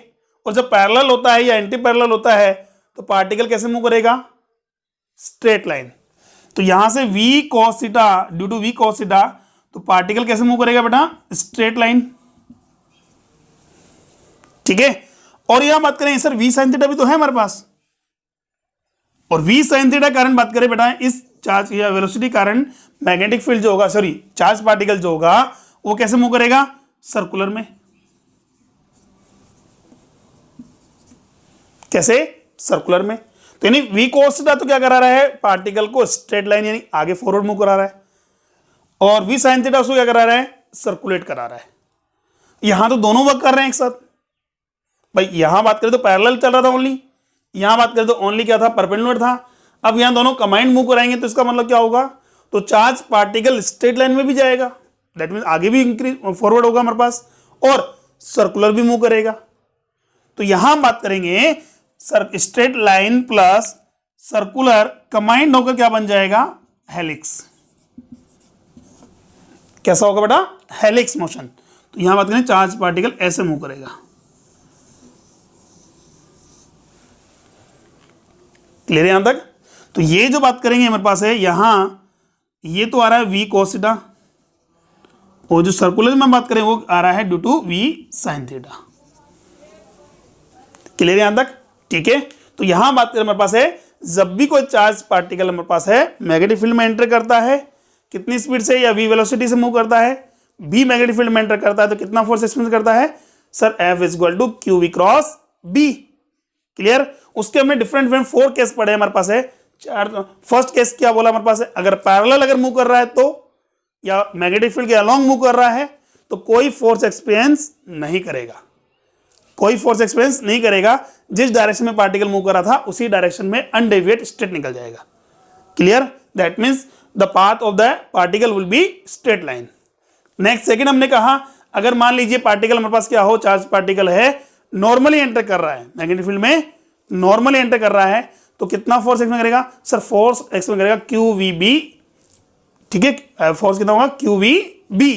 और जब पैरेलल होता है या एंटी पैरेलल होता है तो पार्टिकल कैसे मूव करेगा? Straight line. तो यहां से v cos theta due to v cos theta, तो पार्टिकल कैसे मूव करेगा बेटा? Straight line. ठीक है। और यहां बात करें सर v sin थीटा भी तो है हमारे पास, और v sin थीटा कारण बात करें बेटा, इस चार्ज या वेलोसिटी कारण मैग्नेटिक फील्ड जो होगा, सॉरी चार्ज पार्टिकल जो होगा वो कैसे मूव करेगा? सर्कुलर में। कैसे? सर्कुलर में। तो यानी v cos थीटा तो क्या करा रहा है? पार्टिकल को स्ट्रेट लाइन यानी आगे फॉरवर्ड मूव करा रहा है, और v sin थीटा उसको क्या करा रहा है? सर्कुलेट करा रहा है। यहां तो दोनों वर्क कर रहे हैं एक साथ। भाई यहां बात करें तो पैरेलल चल रहा था ओनली, यहां बात करें तो ओनली क्या था? परपेंडिकुलर था। अब यहां दोनों कंबाइंड मूव कराएंगे तो इसका मतलब क्या होगा? तो चार्ज पार्टिकल स्ट्रेट लाइन में भी जाएगा, दैट मीन आगे भी इंक्रीज फॉरवर्ड होगा हमारे पास, और सर्कुलर भी मूव करेगा। तो यहां हम बात करेंगे sir straight line plus circular combined होकर क्या बन जाएगा? हेलिक्स। कैसा होगा बेटा? Helix motion. तो यहां बात करें चार्ज पार्टिकल ऐसे मूव करेगा। क्लियर है यहां तक? तो ये जो बात करेंगे हमारे पास है यहां, ये तो आ रहा है v cos थीटा, और जो सर्कुलर में बात करें वो आ रहा है due to v sin theta. Clear है यहां तक? ठीक है। तो यहां बात करें हमारे पास है, जब भी कोई चार्ज पार्टिकल हमारे पास है मैग्नेटिक फील्ड में एंटर करता है, कितनी स्पीड से? या v वेलोसिटी से मूव करता है, v मैग्नेटिक फील्ड में एंटर करता है तो कितना फोर्स एक्सपीरियंस करता है sir? F = QV cross B। Clear. उसके हमने डिफरेंट 4 केस पढ़े हमारे पास है। फर्स्ट केस क्या बोला हमारे पास है? अगर पैरेलल अगर मूव कर रहा है तो, या मैग्नेटिक फील्ड के अलोंग मूव कर रहा है तो कोई फोर्स एक्सपीरियंस नहीं करेगा, कोई फोर्स एक्सपीरियंस नहीं करेगा। जिस डायरेक्शन में पार्टिकल मूव कर रहा था उसी डायरेक्शन में अनडेविएट स्ट्रेट निकल जाएगा। Clear. That means the path of the particle will be straight line. Next second हमने कहा, अगर मान लीजिए पार्टिकल हमारे पास क्या हो? चार्ज पार्टिकल है, नॉर्मली एंटर कर रहा है मैग्नेटिक फील्ड में, नॉर्मली एंटर कर रहा है तो कितना फोर्स एक्सपेंड करेगा सर? फोर्स एक्सपेंड करेगा QVB। ठीक है। फोर्स कितना होगा? QVB।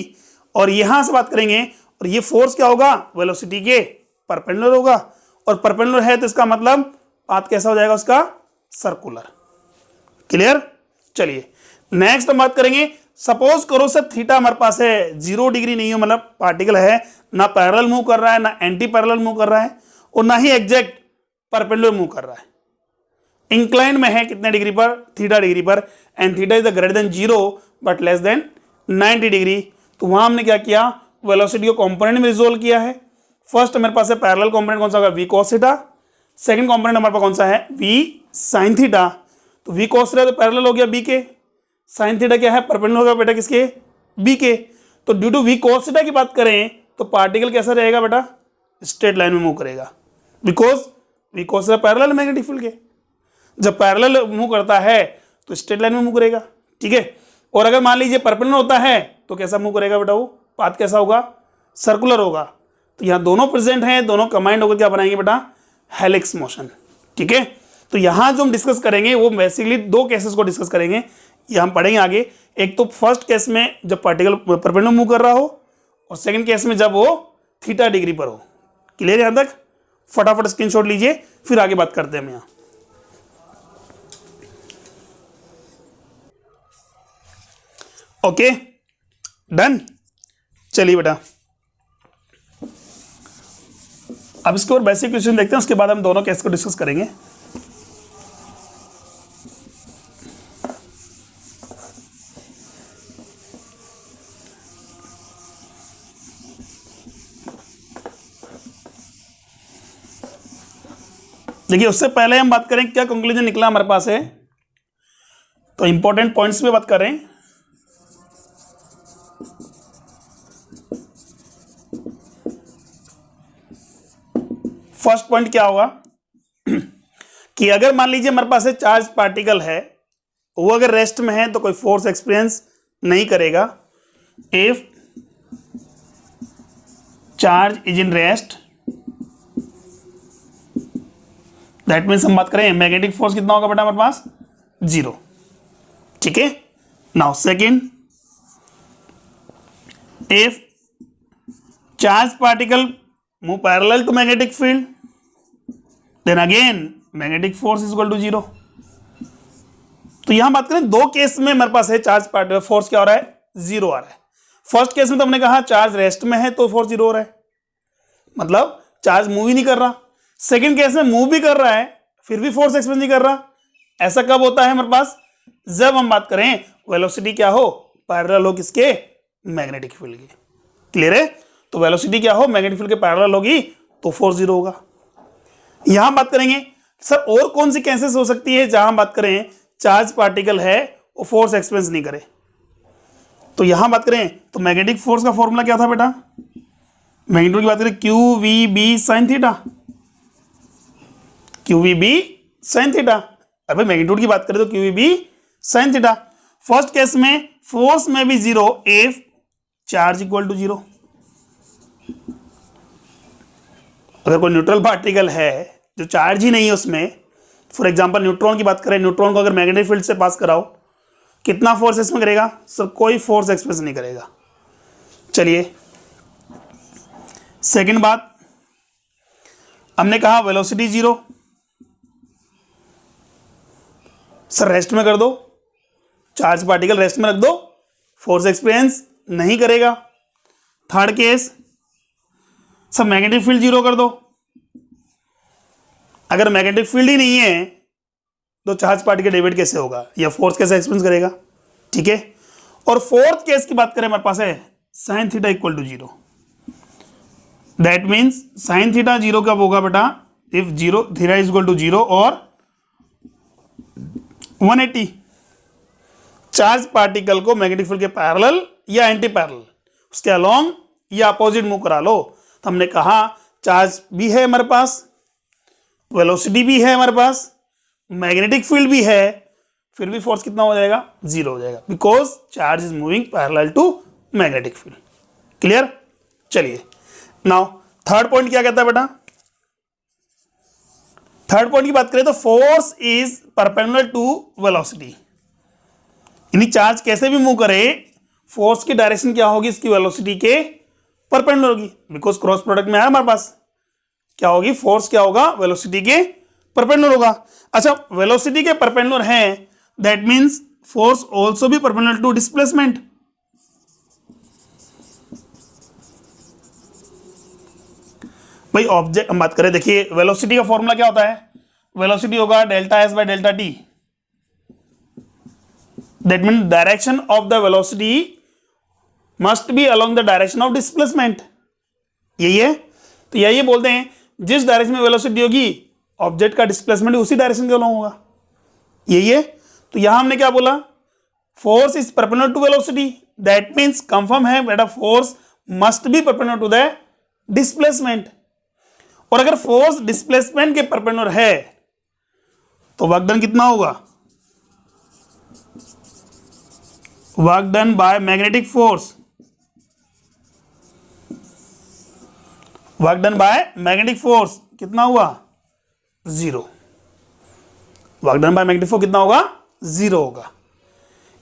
और यहां से बात करेंगे, और ये फोर्स क्या होगा? वेलोसिटी के परपेंडिकुलर होगा, और परपेंडिकुलर है तो इसका मतलब पाथ कैसा हो जाएगा उसका? सर्कुलर। क्लियर। चलिए नेक्स्ट हम बात करेंगे, सपोज करो सर थीटा हमारे पास है 0 डिग्री नहीं हो, मतलब पार्टिकल है ना पैरेलल मूव कर रहा है ना एंटी पैरेलल मूव कर रहा है, और ना ही एग्जैक्ट परपेंडिकुलर मूव कर रहा है, इंक्लाइन में है कितने डिग्री पर? थीटा डिग्री पर, and theta is the greater than 0 but less than 90 degree. तो वहां हमने क्या किया? वेलोसिटी को कंपोनेंट में रिजोल्व किया है, फर्स्ट मेरे पास है पैरेलल कंपोनेंट कौन सा होगा, V cos theta. Second component हमारे पास कौन सा है, वी sin थीटा। तो वी cos थीटा तो पैरेलल हो गया बी के, sin थीटा क्या है, परपेंडिकुलर होगा बेटा किसके, बी के। तो due to V cos theta की बात करें तो पार्टिकल कैसा रहेगा बेटा, स्ट्रेट लाइन में मूव करेगा, because V cos theta parallel magnetic field के। जब पैरेलल मूव करता है तो स्ट्रेट लाइन में मूव करेगा, ठीक है। और अगर मान लीजिए परपेंडिकुलर होता है तो कैसा मूव करेगा बेटा, वो पाथ कैसा होगा, सर्कुलर होगा। तो यहाँ दोनों प्रेजेंट हैं, दोनों कंबाइंड होकर क्या बनाएंगे बेटा, हेलिक्स मोशन, ठीक है। तो यहाँ जो हम डिस्कस करेंगे वो बेसिकली दो केसेस को डिस्कस करेंगे, ये हम पढ़ेंगे आगे। एक तो फर्स्ट केस में जब पार्टिकल परपेंडिकुलर मूव कर रहा हो, और सेकंड केस में जब वो थीटा डिग्री पर हो। क्लियर यहाँ तक, फटाफट स्क्रीनशॉट लीजिए, फिर आगे बात करते हैं हम यहाँ। ओके डन, चलिए बेटा अब इसके और बेसिक क्वेश्चन देखते हैं, उसके बाद हम दोनों केस को डिस्कस करेंगे। देखिए उससे पहले हम बात करें क्या कंक्लूजन निकला हमारे पास है, तो इंपॉर्टेंट पॉइंट्स पे बात करें। फर्स्ट पॉइंट क्या होगा कि अगर मान लीजिए हमारे पास चार्ज पार्टिकल है, वो अगर रेस्ट में है तो कोई फोर्स एक्सपीरियंस नहीं करेगा। If charge is in rest, that means हम बात करें मैग्नेटिक फोर्स कितना होगा बेटा हमारे पास, 0, ठीक है। Now second, if charge particle move parallel to magnetic field, then again magnetic force is equal to 0। तो यहां बात करें दो केस में हमारे पास है चार्ज पार्टिकल फोर्स क्या हो रहा है, 0 आ रहा है। फर्स्ट केस में तो हमने कहा चार्ज रेस्ट में है तो फोर्स 0 हो रहा है, मतलब चार्ज मूव ही नहीं कर रहा। सेकंड केस में मूव भी कर रहा है फिर भी फोर्स एक्सपीरियंस नहीं कर रहा। ऐसा कब होता है हमारे पास, जब हम बात करें वेलोसिटी क्या हो, पैरेलल हो किसके, मैग्नेटिक फील्ड के। क्लियर है, तो वेलोसिटी क्या हो, मैग्नेटिक फील्ड के पैरेलल होगी तो फोर्स 0 होगा। यहां बात करेंगे सर और कौन सी केसेस हो सकती है जहां हम बात करें चार्ज पार्टिकल है वो फोर्स एक्सपीरियंस नहीं करे। तो यहां बात करें तो मैग्नेटिक फोर्स का फॉर्मूला क्या था बेटा, मैग्नीट्यूड की बात करें Q V B sine theta, Q V B sine theta. अबे मैग्नीट्यूड की बात करें तो Q V B sine theta. First case में फोर्स में भी 0 इफ चार्ज इक्वल टू 0। अगर कोई न्यूट्रल पार्टिकल है जो चार्ज ही नहीं है उसमें, फॉर एग्जांपल न्यूट्रॉन की बात करें, न्यूट्रॉन को अगर मैग्नेटिक फील्ड से पास कराओ कितना फोर्स इसमें करेगा सर, कोई फोर्स एक्सप्रेस नहीं करेगा। चलिए सेकंड बात, हमने कहा वेलोसिटी 0, सर रेस्ट में कर दो, चार्ज पार्टिकल रेस्ट में रख दो, फोर्स एक्सपीरियंस नहीं करेगा। थर्ड केस, सब मैग्नेटिक फील्ड 0 कर दो, अगर मैग्नेटिक फील्ड ही नहीं है तो चार्ज पार्टिकल डेविएट कैसे होगा या फोर्स कैसे एक्सपीरियंस करेगा, ठीक है। और फोर्थ केस की बात करें हमारे पास है sine theta equal to 0, that means sine theta 0 कब होगा बेटा, if 0 theta is equal to 0 और 180। चार्ज पार्टिकल को मैग्नेटिक फील्ड के पैरेलल या एंटी पैरेलल, उसके अलोंग या अपोजिट मूव करा लो। तो हमने कहा चार्ज भी है हमारे पास, वेलोसिटी भी है हमारे पास, मैग्नेटिक फील्ड भी है, फिर भी फोर्स कितना हो जाएगा, 0 हो जाएगा, because charge is moving parallel to magnetic field. Clear, चलिए नाउ थर्ड पॉइंट क्या कहता है बेटा, थर्ड पॉइंट की बात करें तो force is perpendicular to velocity, यानी चार्ज कैसे भी मूव करे फोर्स की डायरेक्शन क्या होगी, इसकी वेलोसिटी के परपेंडिकुलर होगी, बिकॉज क्रॉस प्रोडक्ट में है हमारे पास क्या होगी, फोर्स क्या होगा, वेलोसिटी के परपेंडिकुलर होगा। अच्छा वेलोसिटी के परपेंडिकुलर है, दैट मींस फोर्स आल्सो भी परपेंडिकुलर टू डिस्प्लेसमेंट। भाई ऑब्जेक्ट हम बात करें, देखिए वेलोसिटी का फॉर्मूला क्या होता है, वेलोसिटी होगा delta S by delta T, that mean direction of the velocity must be along the direction of displacement, यही है। तो यही बोलते हैं जिस डायरेक्शन में वेलोसिटी होगी ऑब्जेक्ट का डिस्प्लेसमेंट उसी डायरेक्शन के अलॉन्ग होगा, यही है। तो यहां हमने क्या बोला, force is perpendicular to velocity, that means confirm है बेटा force must be perpendicular to the displacement. और अगर फोर्स डिस्प्लेसमेंट के परपेंडिकुलर है तो वर्क डन कितना होगा, work done by magnetic force, work done by magnetic force कितना हुआ, zero. Work done by magnetic force कितना होगा, जीरो होगा।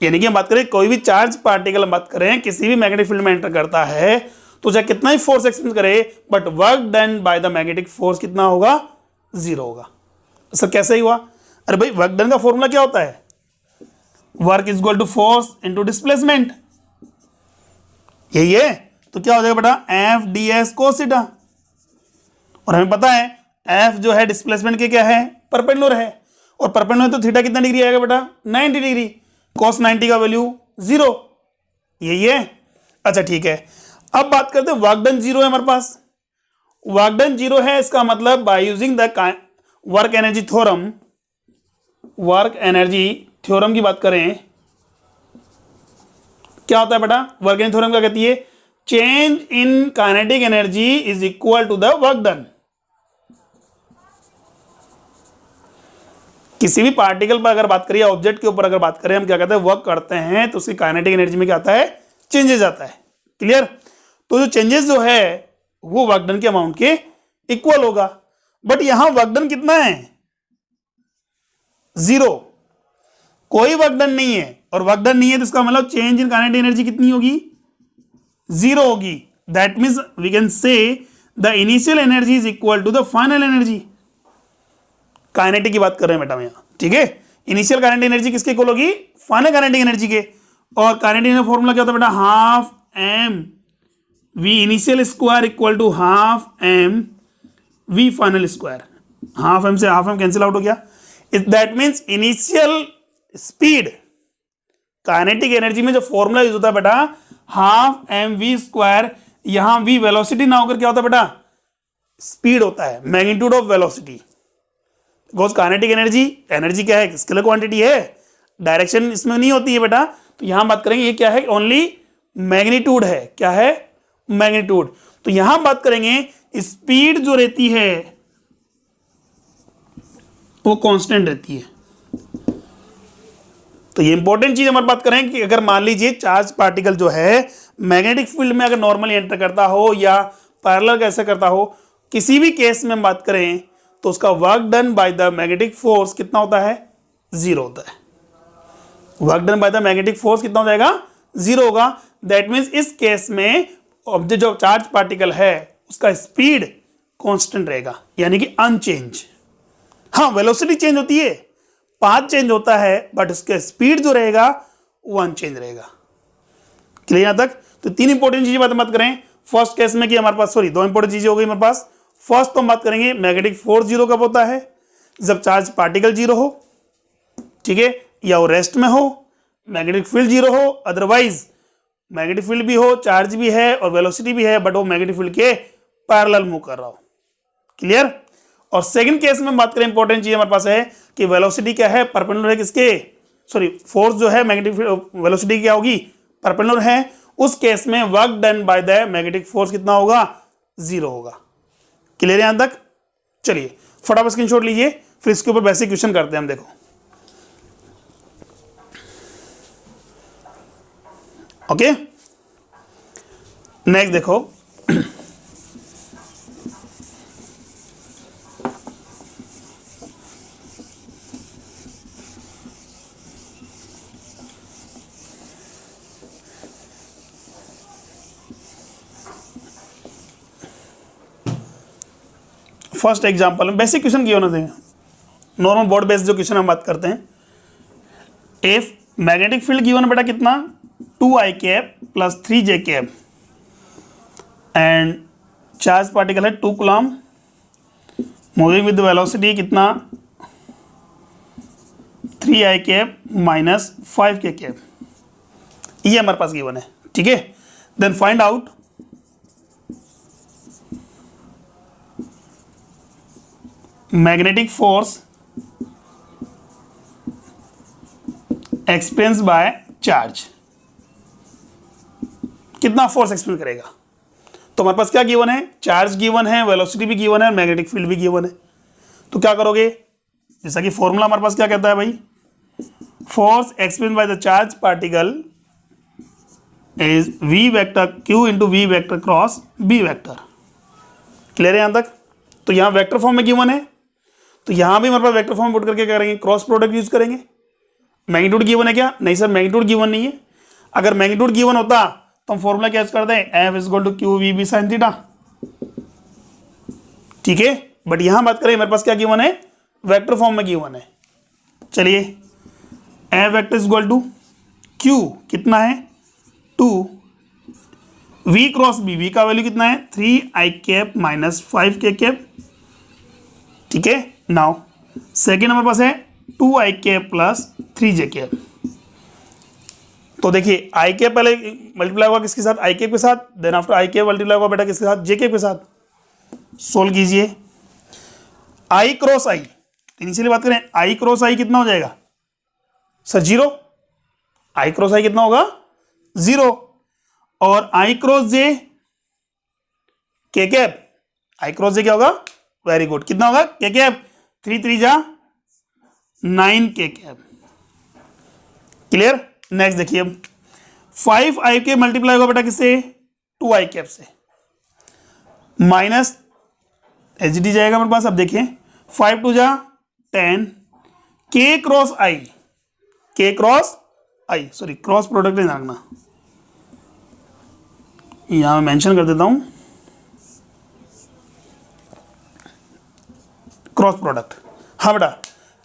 यानी कि हम बात करें कोई भी चार्ज पार्टिकल हम बात करें किसी भी मैग्नेटिक फील्ड में एंटर करता है तो चाहे कितना ही फोर्स एक्सपीरियंस करे but work done by the magnetic force कितना होगा, जीरो होगा। सर कैसे ही हुआ, अरे भाई वर्क डन का फॉर्मूला क्या होता है, work is equal to force into displacement, यही है। तो क्या हो जाएगा बेटा, F D S cos theta. और हमें पता है एफ जो है डिस्प्लेसमेंट के क्या है, परपेंडिकुलर है, और परपेंडिकुलर तो थीटा कितना डिग्री आएगा बेटा, 90 डिग्री, कॉस 90 का वैल्यू जीरो, यही है। अच्छा ठीक है, अब बात करते हैं वर्क डन जीरो है हमारे पास, वर्क डन जीरो है, इसका मतलब bye using the work energy theorem, work energy theorem की बात करें क्या होता है बेटा, वर्क एनर्जी थ्योरम क्या कहती है, change in kinetic energy is equal to the work done. किसी भी पार्टिकल पर अगर बात करिए, ऑब्जेक्ट के ऊपर अगर बात करें, हम क्या कहते हैं वर्क करते हैं तो उसकी काइनेटिक एनर्जी में क्या आता है, चेंजेस आता है, क्लियर। तो जो चेंजेस जो है वो वर्क डन के अमाउंट के इक्वल होगा, बट यहां वर्क डन कितना है, जीरो, कोई वर्क डन नहीं है, और वर्क डन नहीं है तो इसका मतलब चेंज इन काइनेटिक एनर्जी कितनी होगी, जीरो होगी। That means we can say the initial energy is equal to the final energy. Kinetic की बात कर रहे हैं बेटा हम यहां, ठीक है। इनिशियल काइनेटिक एनर्जी किसके इक्वल होगी, फाइनल काइनेटिक एनर्जी के। और काइनेटिक एनर्जी फॉर्मूला क्या होता है बेटा, half M V initial square equal to half M V final square. Half M से हाफ एम कैंसिल आउट हो गया, that means initial speed, kinetic energy में जो फॉर्मूला यूज होता है बेटा हाफ एम वी स्क्वायर, यहां वी वेलोसिटी ना होकर क्या होता है बेटा, स्पीड होता है, magnitude of velocity. Because kinetic energy, energy क्या है, स्केलर क्वांटिटी है, डायरेक्शन इसमें नहीं होती है बेटा। तो यहां बात करेंगे ये क्या है, ओनली मैग्नीट्यूड है, क्या है, मैग्नीट्यूड। तो यहां बात करेंगे स्पीड जो रहती है वो कांस्टेंट रहती है। तो ये इंपॉर्टेंट चीज हमारे बात करें कि अगर मान लीजिए चार्ज पार्टिकल जो है मैग्नेटिक फील्ड में अगर नॉर्मली एंटर करता हो या पैरेलल कैसे करता हो, किसी भी केस में हम बात करें तो उसका work done by the magnetic force कितना होता है, जीरो होता है। Work done by the magnetic force कितना हो जाएगा, जीरो होगा। दैट मीन्स इस केस में ऑब्जेक्ट जो चार्ज पार्टिकल है उसका स्पीड कांस्टेंट रहेगा, यानी कि अनचेंज। हाँ वेलोसिटी चेंज होती है, पाथ चेंज होता है, बट उसका स्पीड जो रहेगा वो अनचेंज रहेगा। क्लियर यहां तक। तो तीन इंपॉर्टेंट चीजें बात करें फर्स्ट केस में कि हमारे पास, सॉरी दो इंपॉर्टेंट चीजें हो गई हमारे पास। फर्स्ट तो हम बात करेंगे मैग्नेटिक फोर्स जीरो कब होता है, जब चार्ज पार्टिकल जीरो हो, ठीक है, या वो रेस्ट में हो, मैग्नेटिक फील्ड जीरो हो, अदरवाइज मैग्नेटिक फील्ड भी हो, चार्ज भी है और वेलोसिटी भी है, बट वो मैग्नेटिक फील्ड के पैरेलल मूव कर रहा हो। क्लियर। और सेकंड केस में बात करें इंपॉर्टेंट चीज हमारे पास है कि वेलोसिटी क्या है, परपेंडिकुलर है किसके, सॉरी फोर्स जो है मैग्नेटिक वेलोसिटी क्या होगी, परपेंडिकुलर है। उस केस में work done by the magnetic force कितना होगा, जीरो होगा। क्लियर यहां तक। चलिए फटाफट स्क्रीनशॉट लीजिए, फिर इसके ऊपर बेसिक क्वेश्चन करते हैं हम। देखो ओके, नेक्स्ट देखो फर्स्ट एग्जांपल में बेसिक क्वेश्चन किए होने देंगे, नॉर्मल बोर्ड बेस्ड जो क्वेश्चन हम बात करते हैं। इफ मैग्नेटिक फील्ड गिवन बेटा कितना 2i cap plus 3j cap and charge particle है 2 कूलम मूविंग विद वेलोसिटी कितना 3i cap minus 5k cap, ये हमारे पास गिवन है, ठीक है। Then find out magnetic force expense by charge, कितना फोर्स एक्सपेंस करेगा। तो हमारे पास क्या गिवन है, चार्ज गिवन है, वेलोसिटी भी गिवन है, मैग्नेटिक फील्ड भी गिवन है। तो क्या करोगे, जैसा कि फॉर्मूला हमारे पास क्या कहता है भाई, force expense by the charge particle is V vector Q into V vector cross B vector. Clear है यहाँ तक। तो यहाँ वेक्टर फॉर्म में गिवन है, तो यहाँ भी हमारे पास वेक्टर फॉर्म पुट करके क्या करेंगे, क्रॉस प्रोडक्ट यूज करेंगे। मैग्नीट्यूड गिवन है क्या, नहीं सर मैग्नीट्यूड गिवन नहीं है। अगर मैग्नीट्यूड गिवन होता तो हम फॉर्मूला क्या यूज करते हैं, F is equal to Q V B sine theta. ठीक है, बट यहां बात करें हमारे पास क्या गिवन है, वेक्टर फॉर्म में गिवन है। चलिए F vector is equal to Q कितना है 2 वी क्रॉस बी, वी का वैल्यू कितना है 3 आई कैप माइनस 5 के कैप। ठीक है, नाउ सेकेंड हमारे पास है 2 I cap plus 3 J cap. तो देखिए आई कैप पहले मल्टीप्लाई होगा किसके साथ, आई कैप के साथ, then after I cap multiply होगा बेटा किसके साथ, जे कैप के साथ। सोल्व कीजिए आई क्रॉस आई, इनिशियली बात करें आई क्रॉस आई कितना हो जाएगा सर 0, आई क्रॉस आई कितना होगा 0, और आई क्रॉस जे के कैप, आई क्रॉस जे क्या होगा, वेरी गुड, कितना होगा के कैप 3 3 जा 9 के कैप। क्लियर। नेक्स्ट देखिए अब 5 आई कैप मल्टीप्लाई होगा बेटा किससे 2 आई कैप से, माइनस एच डी जाएगा मेरे पास। अब देखिए 5 2 जा 10 के क्रॉस आई, के क्रॉस आई, सॉरी क्रॉस प्रोडक्ट नहीं रखना, यहां मैं मेंशन कर देता हूं क्रॉस प्रोडक्ट। हाँ बेटा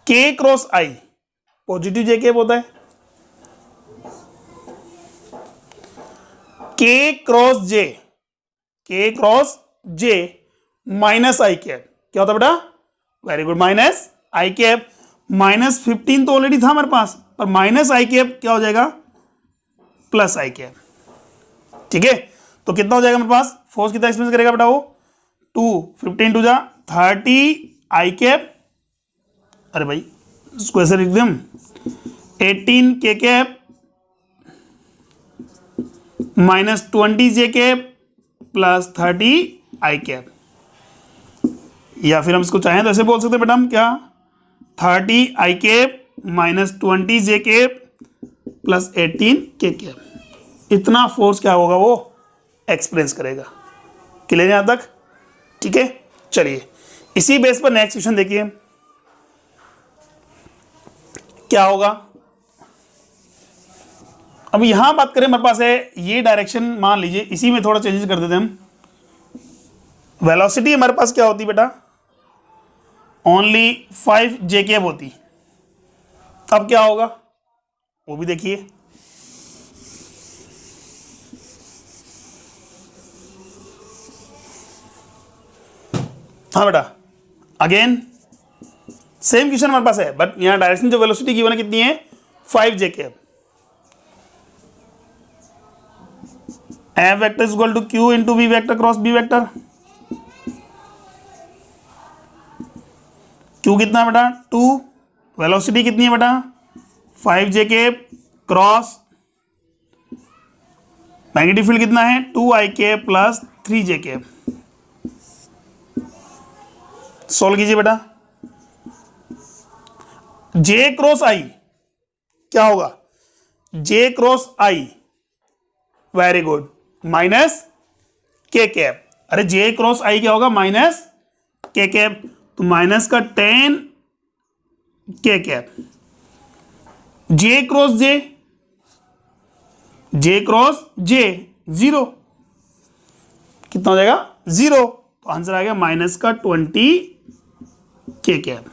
के क्रॉस आई पॉजिटिव जे कैप होता है, के क्रॉस जे, के क्रॉस जे माइनस आई कैप क्या होता है बेटा, वेरी गुड, माइनस आई कैप। माइनस 15 तो ऑलरेडी था हमारे पास, पर माइनस आई कैप क्या हो जाएगा प्लस आई कैप। ठीक है, तो कितना हो जाएगा मेरे पास, फोर्स कितना एक्सपेंस करेगा बेटा वो 2 15 2 जा 30 आई कैप, अरे भाई इसको ऐसे लिख दें 18 के कैप माइनस 20 जे कैप प्लस 30 आई कैप, या फिर हम इसको चाहें तो ऐसे बोल सकते हैं बेटा हम क्या 30 आई कैप माइनस 20 जे कैप प्लस 18 के कैप। इतना फोर्स क्या होगा वो एक्सपीरियंस करेगा। क्लियर यहां तक। ठीक है, चलिए इसी बेस पर नेक्स्ट क्वेश्चन देखिए क्या होगा। अब यहां बात करें हमारे पास है ये डायरेक्शन, मान लीजिए इसी में थोड़ा चेंजेस कर देते हैं हम। वेलोसिटी हमारे पास क्या होती बेटा ओनली 5 जे कैप होती, अब क्या होगा वो भी देखिए। हाँ बेटा अगेन सेम क्वेश्चन हमारे पास है, बट यहां डायरेक्शन जो वेलोसिटी गिवन है कितनी है 5 J cap. F vector is equal to Q into V vector cross B vector. Q कितना है बेटा 2, वेलोसिटी कितनी है बेटा 5 J cap cross magnetic field कितना है 2 I cap plus 3 J cap. Solve कीजिए बेटा। जे क्रॉस आई क्या होगा, J cross I very good minus K cap. अरे जे क्रॉस आई क्या होगा माइनस के कैप, तो माइनस का 10 के कैप। जे क्रॉस जे, जे क्रॉस जे 0 कितना हो जाएगा 0, तो आंसर आ गया माइनस का 20 के कैप।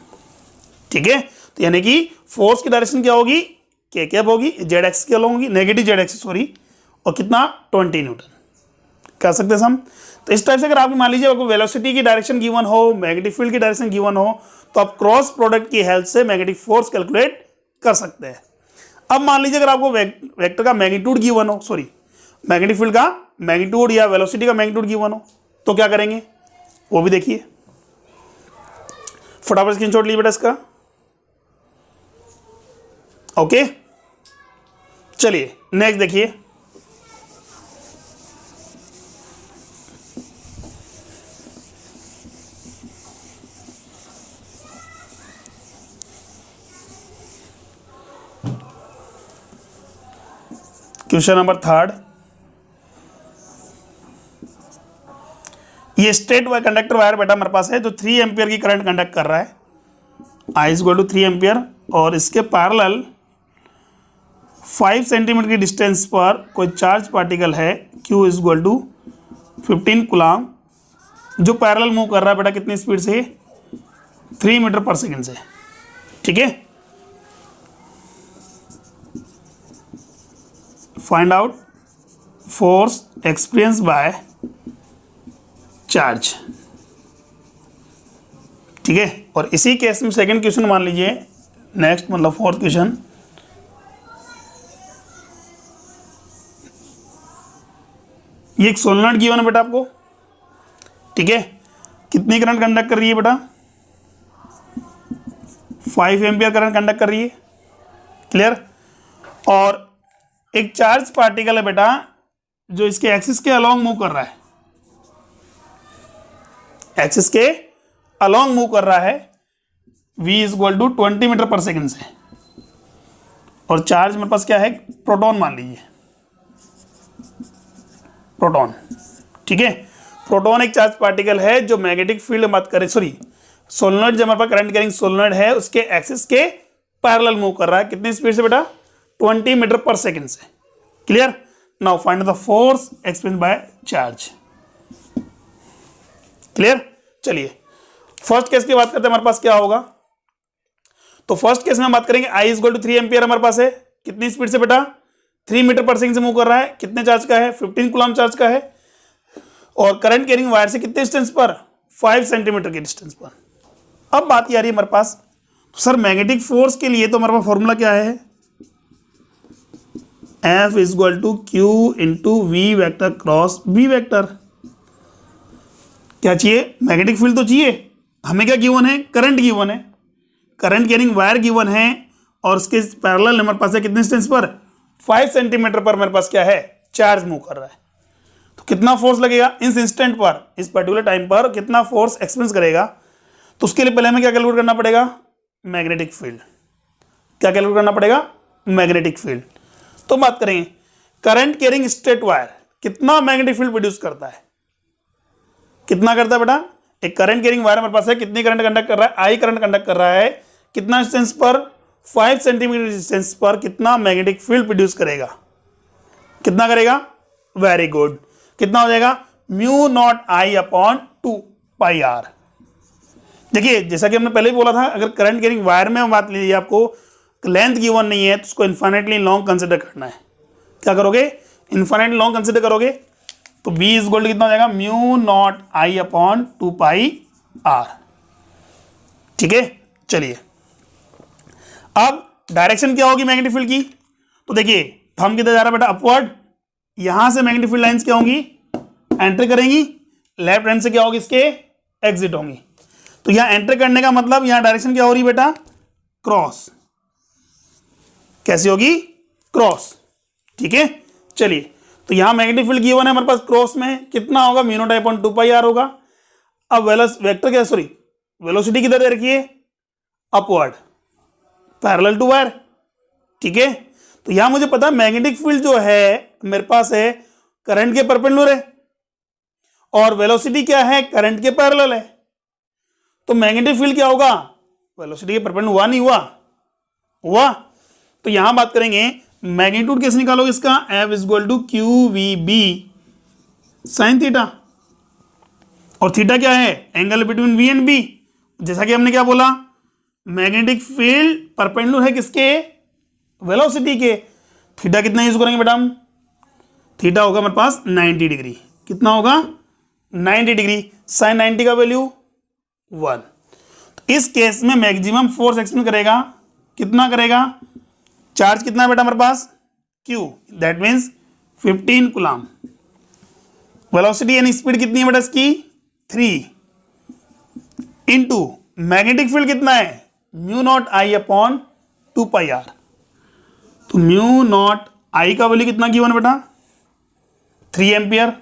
ठीक है, तो यानी कि फोर्स की डायरेक्शन क्या होगी के कैप होगी, जेड एक्स क्या होगी नेगेटिव जेड एक्स सॉरी, और कितना 20 न्यूटन कर सकते हैं हम। तो इस टाइप से अगर आपको मान लीजिए आपको वेलोसिटी की डायरेक्शन गिवन हो, मैग्नेटिक फील्ड की डायरेक्शन गिवन हो, तो आप क्रॉस प्रोडक्ट की हेल्प से मैग्नेटिक फोर्स कैलकुलेट कर सकते हैं। अब मान लीजिए अगर आपको वेक्टर का मैग्नीट्यूड गिवन हो, सॉरी मैग्नेटिक फील्ड का मैग्नीट्यूड या वेलोसिटी का मैग्नीट्यूड गिवन हो, तो क्या करेंगे वो भी देखिए। फटाफट स्क्रीनशॉट लीजिए बेटा इसका। ओके, चलिए नेक्स्ट देखिए। क्वेश्चन नंबर 3, ये स्ट्रेट वायर कंडक्टर वायर बेटा हमारे पास है जो 3 एम्पियर की करंट कंडक्ट कर रहा है, I is equal to 3 ampere, और इसके पैरेलल 5 सेंटीमीटर की डिस्टेंस पर कोई चार्ज पार्टिकल है Q is equal to 15 coulomb, जो पैरेलल मूव कर रहा है बेटा कितनी स्पीड से, 3 मीटर पर सेकेंड से। ठीक है, find out force experience by charge. ठीक है, और इसी केस में सेकंड क्वेश्चन मान लीजिए, नेक्स्ट मतलब 4th क्वेश्चन, ये एक सोलेनॉइड गिवन है बेटा आपको। ठीक है, कितनी करंट कंडक्ट कर रही है बेटा, 5 एम्पियर करंट कंडक्ट कर रही है। क्लियर, और एक चार्ज पार्टिकल है बेटा जो इसके एक्सिस के अलोंग मूव कर रहा है, एक्सिस के अलोंग मूव कर रहा है, v is equal to 20 metre per second से, और चार्ज मेरे पास क्या है, प्रोटॉन मान लीजिए, प्रोटॉन। ठीक है, प्रोटॉन एक चार्ज पार्टिकल है जो मैग्नेटिक फील्ड बात करें, सॉरी सोलेनॉइड जो हमारे पास करंट कैरिंग सोलेनॉइड है उसके एक्सिस के पैरेलल मूव कर रहा है, कितनी स्पीड से बेटा, 20 मीटर पर सेकेंड से। Clear, now find the force experience by charge. Clear, चलिए फर्स्ट केस की बात करते हैं, हमारे पास क्या होगा। तो फर्स्ट केस में हम बात करेंगे, I is equal to 3 ampere हमारे पास है, कितनी स्पीड से बेटा, 3 मीटर पर सेकंड से मूव कर रहा है, कितने चार्ज का है, 15 कूलम चार्ज का है, और करंट कैरिंग वायर से कितने डिस्टेंस पर, 5 सेंटीमीटर के डिस्टेंस पर। अब बात ये आ रही है हमारे पास, तो सर मैग्नेटिक फोर्स के लिए तो हमारे पास फॉर्मूला क्या है, F is equal to Q into V vector cross B vector. क्या चाहिए, मैग्नेटिक फील्ड तो चाहिए, हमें क्या गिवन है, करंट गिवन है, करंट कैरिंग वायर गिवन है, और उसके पैरेलल हमारे पास है कितने डिस्टेंस पर, 5 सेंटीमीटर पर मेरे पास क्या है, चार्ज मूव कर रहा है। तो कितना फोर्स लगेगा इस इंस्टेंट पर, इस पर्टिकुलर टाइम पर कितना फोर्स एक्सपीरियंस करेगा, तो उसके लिए पहले हमें क्या कैलकुलेट करना पड़ेगा, मैग्नेटिक फील्ड। क्या कैलकुलेट करना पड़ेगा, मैग्नेटिक फील्ड। तो बात करेंगे करंट कैरिंग स्ट्रेट वायर कितना मैग्नेटिक फील्ड प्रोड्यूस करता है, कितना करता है बेटा, एक करंट कैरिंग वायर हमारे पास है, कितनी करंट कंडक्ट कर रहा है, आई करंट कंडक्ट कर रहा है, कितना डिस्टेंस पर, 5 सेंटीमीटर डिस्टेंस पर कितना मैग्नेटिक फील्ड प्रोड्यूस करेगा, कितना करेगा, वेरी गुड, कितना हो जाएगा, mu naught I upon 2 pi R. देखिए जैसा कि हमने पहले ही बोला था, अगर करंट कैरिंग वायर में बात लीजिए, आपको लेंथ गिवन नहीं है तो उसको इन्फाइनेटली लॉन्ग कंसिडर करना है। क्या करोगे, इन्फाइनेटली लॉन्ग कंसिडर करोगे, तो B इज इक्वल टू कितना हो जाएगा, mu naught I upon 2 pi R. ठीक है, चलिए अब डायरेक्शन क्या होगी मैग्नेटिक फील्ड की, तो देखिए थंब किधर जा रहा है बेटा, अपवर्ड, यहां से मैग्नेटिक फील्ड लाइंस क्या होंगी, एंटर करेंगी, लेफ्ट हैंड से क्या होगी, इसके एग्जिट होंगी। तो यहां एंटर करने का मतलब यहां डायरेक्शन क्या हो रही है बेटा, क्रॉस, कैसी होगी, क्रॉस। ठीक है, चलिए तो यहां मैग्नेटिक फील्ड गिवन है हमारे पास, क्रॉस में कितना होगा, mu naught I upon 2 pi R होगा। अब वेक्टर क्या, सॉरी वेलोसिटी किधर दे रखी है, अपवर्ड, पैरेलल टू वायर। ठीक है, तो यहां मुझे पता है मैग्नेटिक फील्ड जो है मेरे पास है करंट के परपेंडिकुलर है, और वेलोसिटी क्या है, करंट के पैरेलल है। तो मैग्नेटिक फील्ड क्या होगा, वेलोसिटी के परपेंडिकुलर हुआ नहीं हुआ। तो यहां बात करेंगे मैग्नीट्यूड कैसे निकालोगे इसका, F is equal to Q V B sine theta, और थीटा क्या है, angle between V and B। जैसा कि हमने क्या बोला, मैग्नेटिक फील्ड परपेंडिकुलर है किसके, वेलोसिटी के। थीटा कितना यूज करेंगे बेटा हम, थीटा होगा हमारे पास 90 डिग्री, कितना होगा, 90 डिग्री, साइन 90 का वैल्यू 1। तो इस केस में मैक्सिमम फोर्स एक्सपीरियंस करेगा, कितना करेगा, चार्ज कितना है बेटा हमारे पास, Q, that means 15 coulomb. Velocity यानी स्पीड कितनी है बेटा इसकी, 3 इंटू मैग्नेटिक फील्ड कितना है, mu naught I upon 2πr। तो म्यू नॉट आई का वैल्यू कितना गिवन है बेटा, 3 एम्पियर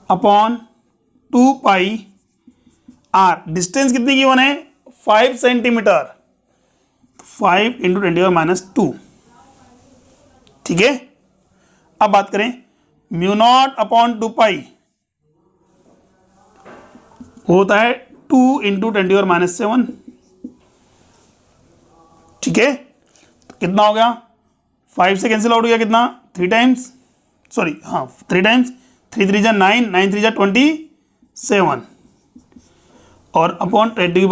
अपॉन 2πr। डिस्टेंस कितनी गिवन है, 5 सेंटीमीटर, 5 × 10⁻²। ठीक है। अब बात करें म्यू नॉट अपॉन 2π होता है 2 × 10⁻⁷। ठीक है। तो कितना हो गया, 5 से कैंसिल आउट हो गया, कितना 3 टाइम्स, सॉरी हाँ 3 टाइम्स, 3 3 जा 9, 9 3 जा 27 और अपॉन 10⁻²,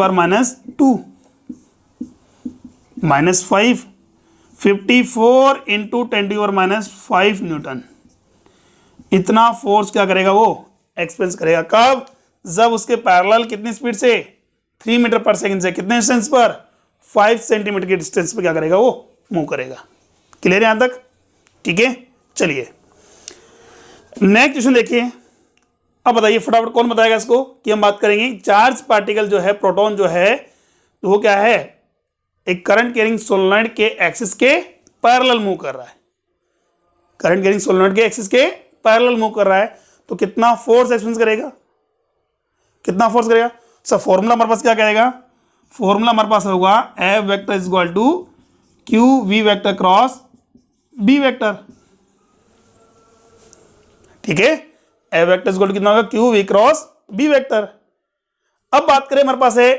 -5, 54 × 10⁻⁵ न्यूटन। इतना फोर्स क्या करेगा, वो एक्सपेंस करेगा। कब, जब उसके पैरेलल कितनी स्पीड से, 3 मीटर पर सेकंड से कितने डिस्टेंस पर, 5 सेंटीमीटर के डिस्टेंस पर क्या करेगा, वो मूव करेगा। क्लियर है यहां तक। ठीक है। चलिए नेक्स्ट क्वेश्चन देखिए। अब बताइए फटाफट, कौन बताएगा इसको, कि हम बात करेंगे चार्ज पार्टिकल जो है, प्रोटॉन जो है, तो वो क्या है, एक करंट कैरिंग सोलेनॉइड के एक्सिस के पैरेलल मूव कर रहा है। करंट कैरिंग सोलेनॉइड के एक्सिस के पैरेलल मूव कर रहा है, तो कितना फोर्स एक्सपेंस करेगा, कितना फोर्स करेगा। सर फॉर्मूला हमारे पास क्या कहेगा, फॉर्मूला हमारे पास होगा F vector is equal to Q V vector cross B vector. ठीक है। F vector is equal to कितना होगा, Q V cross B vector. अब बात करें हमारे पास है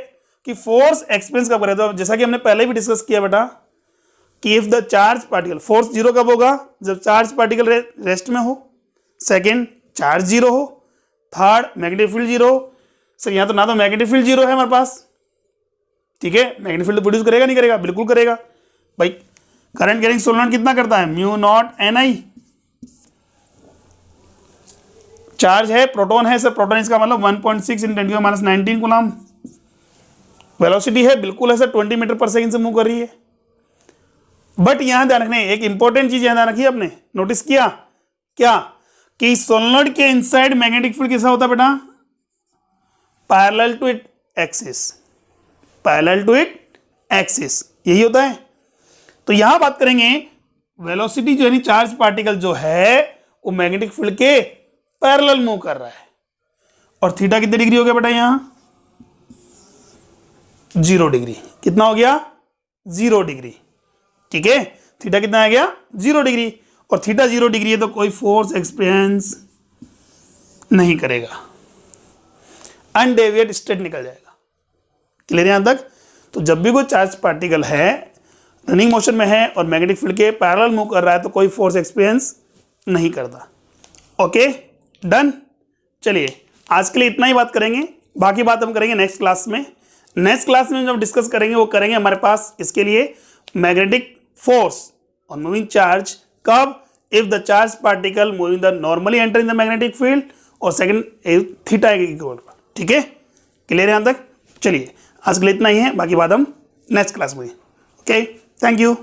कि फोर्स एक्सपेंस कब करें, तो जैसा कि हमने पहले भी डिस्कस किया बेटा कि if the charge particle, force zero कब होगा, जब चार्ज पार्टिकल रेस्ट में हो, सेकंड चार्ज जीरो हो, थर्ड मैग्नेटिक फील्ड जीरो हो। सर यहाँ तो ना तो मैग्नेटिक फील्ड जीरो है हमारे पास। ठीक है। मैग्नेटिक फील्ड प्रोड्यूस करेगा, नहीं करेगा, बिल्कुल करेगा भाई। करंट कैरिंग सोलेनॉइड कितना करता है, म्यू नॉट Ni। चार्ज है, प्रोटॉन है, सर प्रोटॉन इसका मतलब 1.6 × 10⁻19 कूलम। वेलोसिटी है, बिल्कुल है सर, 20 मीटर पर सेकंड से मूव कर रही है। बट यहां ध्यान रखने, एक इंपॉर्टेंट चीज यहां ध्यान रखिए, आपने नोटिस किया क्या, कि सोलेनॉइड के इनसाइड मैग्नेटिक फील्ड कैसा होता है बेटा, parallel to it axis, parallel to it axis, यही होता है। तो यहां बात करेंगे वेलोसिटी जो है, चार्ज पार्टिकल जो है वो मैग्नेटिक फील्ड के पैरेलल मूव कर रहा है। और थीटा कितनी डिग्री हो गया बेटा, यहां 0 डिग्री। कितना हो गया, 0 डिग्री। ठीक है। थीटा कितना आ गया, 0 डिग्री। और थीटा 0 डिग्री है तो कोई फोर्स एक्सपीरियंस नहीं करेगा, अनडेविएट स्ट्रेट निकल जाएगा। क्लियर यहां तक। तो जब भी कोई चार्ज पार्टिकल है, रनिंग मोशन में है और मैग्नेटिक फील्ड के पैरेलल मूव कर रहा है, तो कोई फोर्स एक्सपीरियंस नहीं करता। Okay done. चलिए आज के लिए इतना ही बात करेंगे, बाकी बात हम करेंगे नेक्स्ट क्लास में। नेक्स्ट क्लास में जब डिस्कस करेंगे वो करेंगे हमारे पास इसके लिए मैग्नेटिक फोर्स और मूविंग चार्ज कब, if the charge particle moving the normally enter in the magnetic field, और सेकंड थीटा इक्वल। ठीक है। क्लियर है यहां तक। चलिए आज के लिए इतना ही है, बाकी बात हम नेक्स्ट क्लास में। Okay thank you.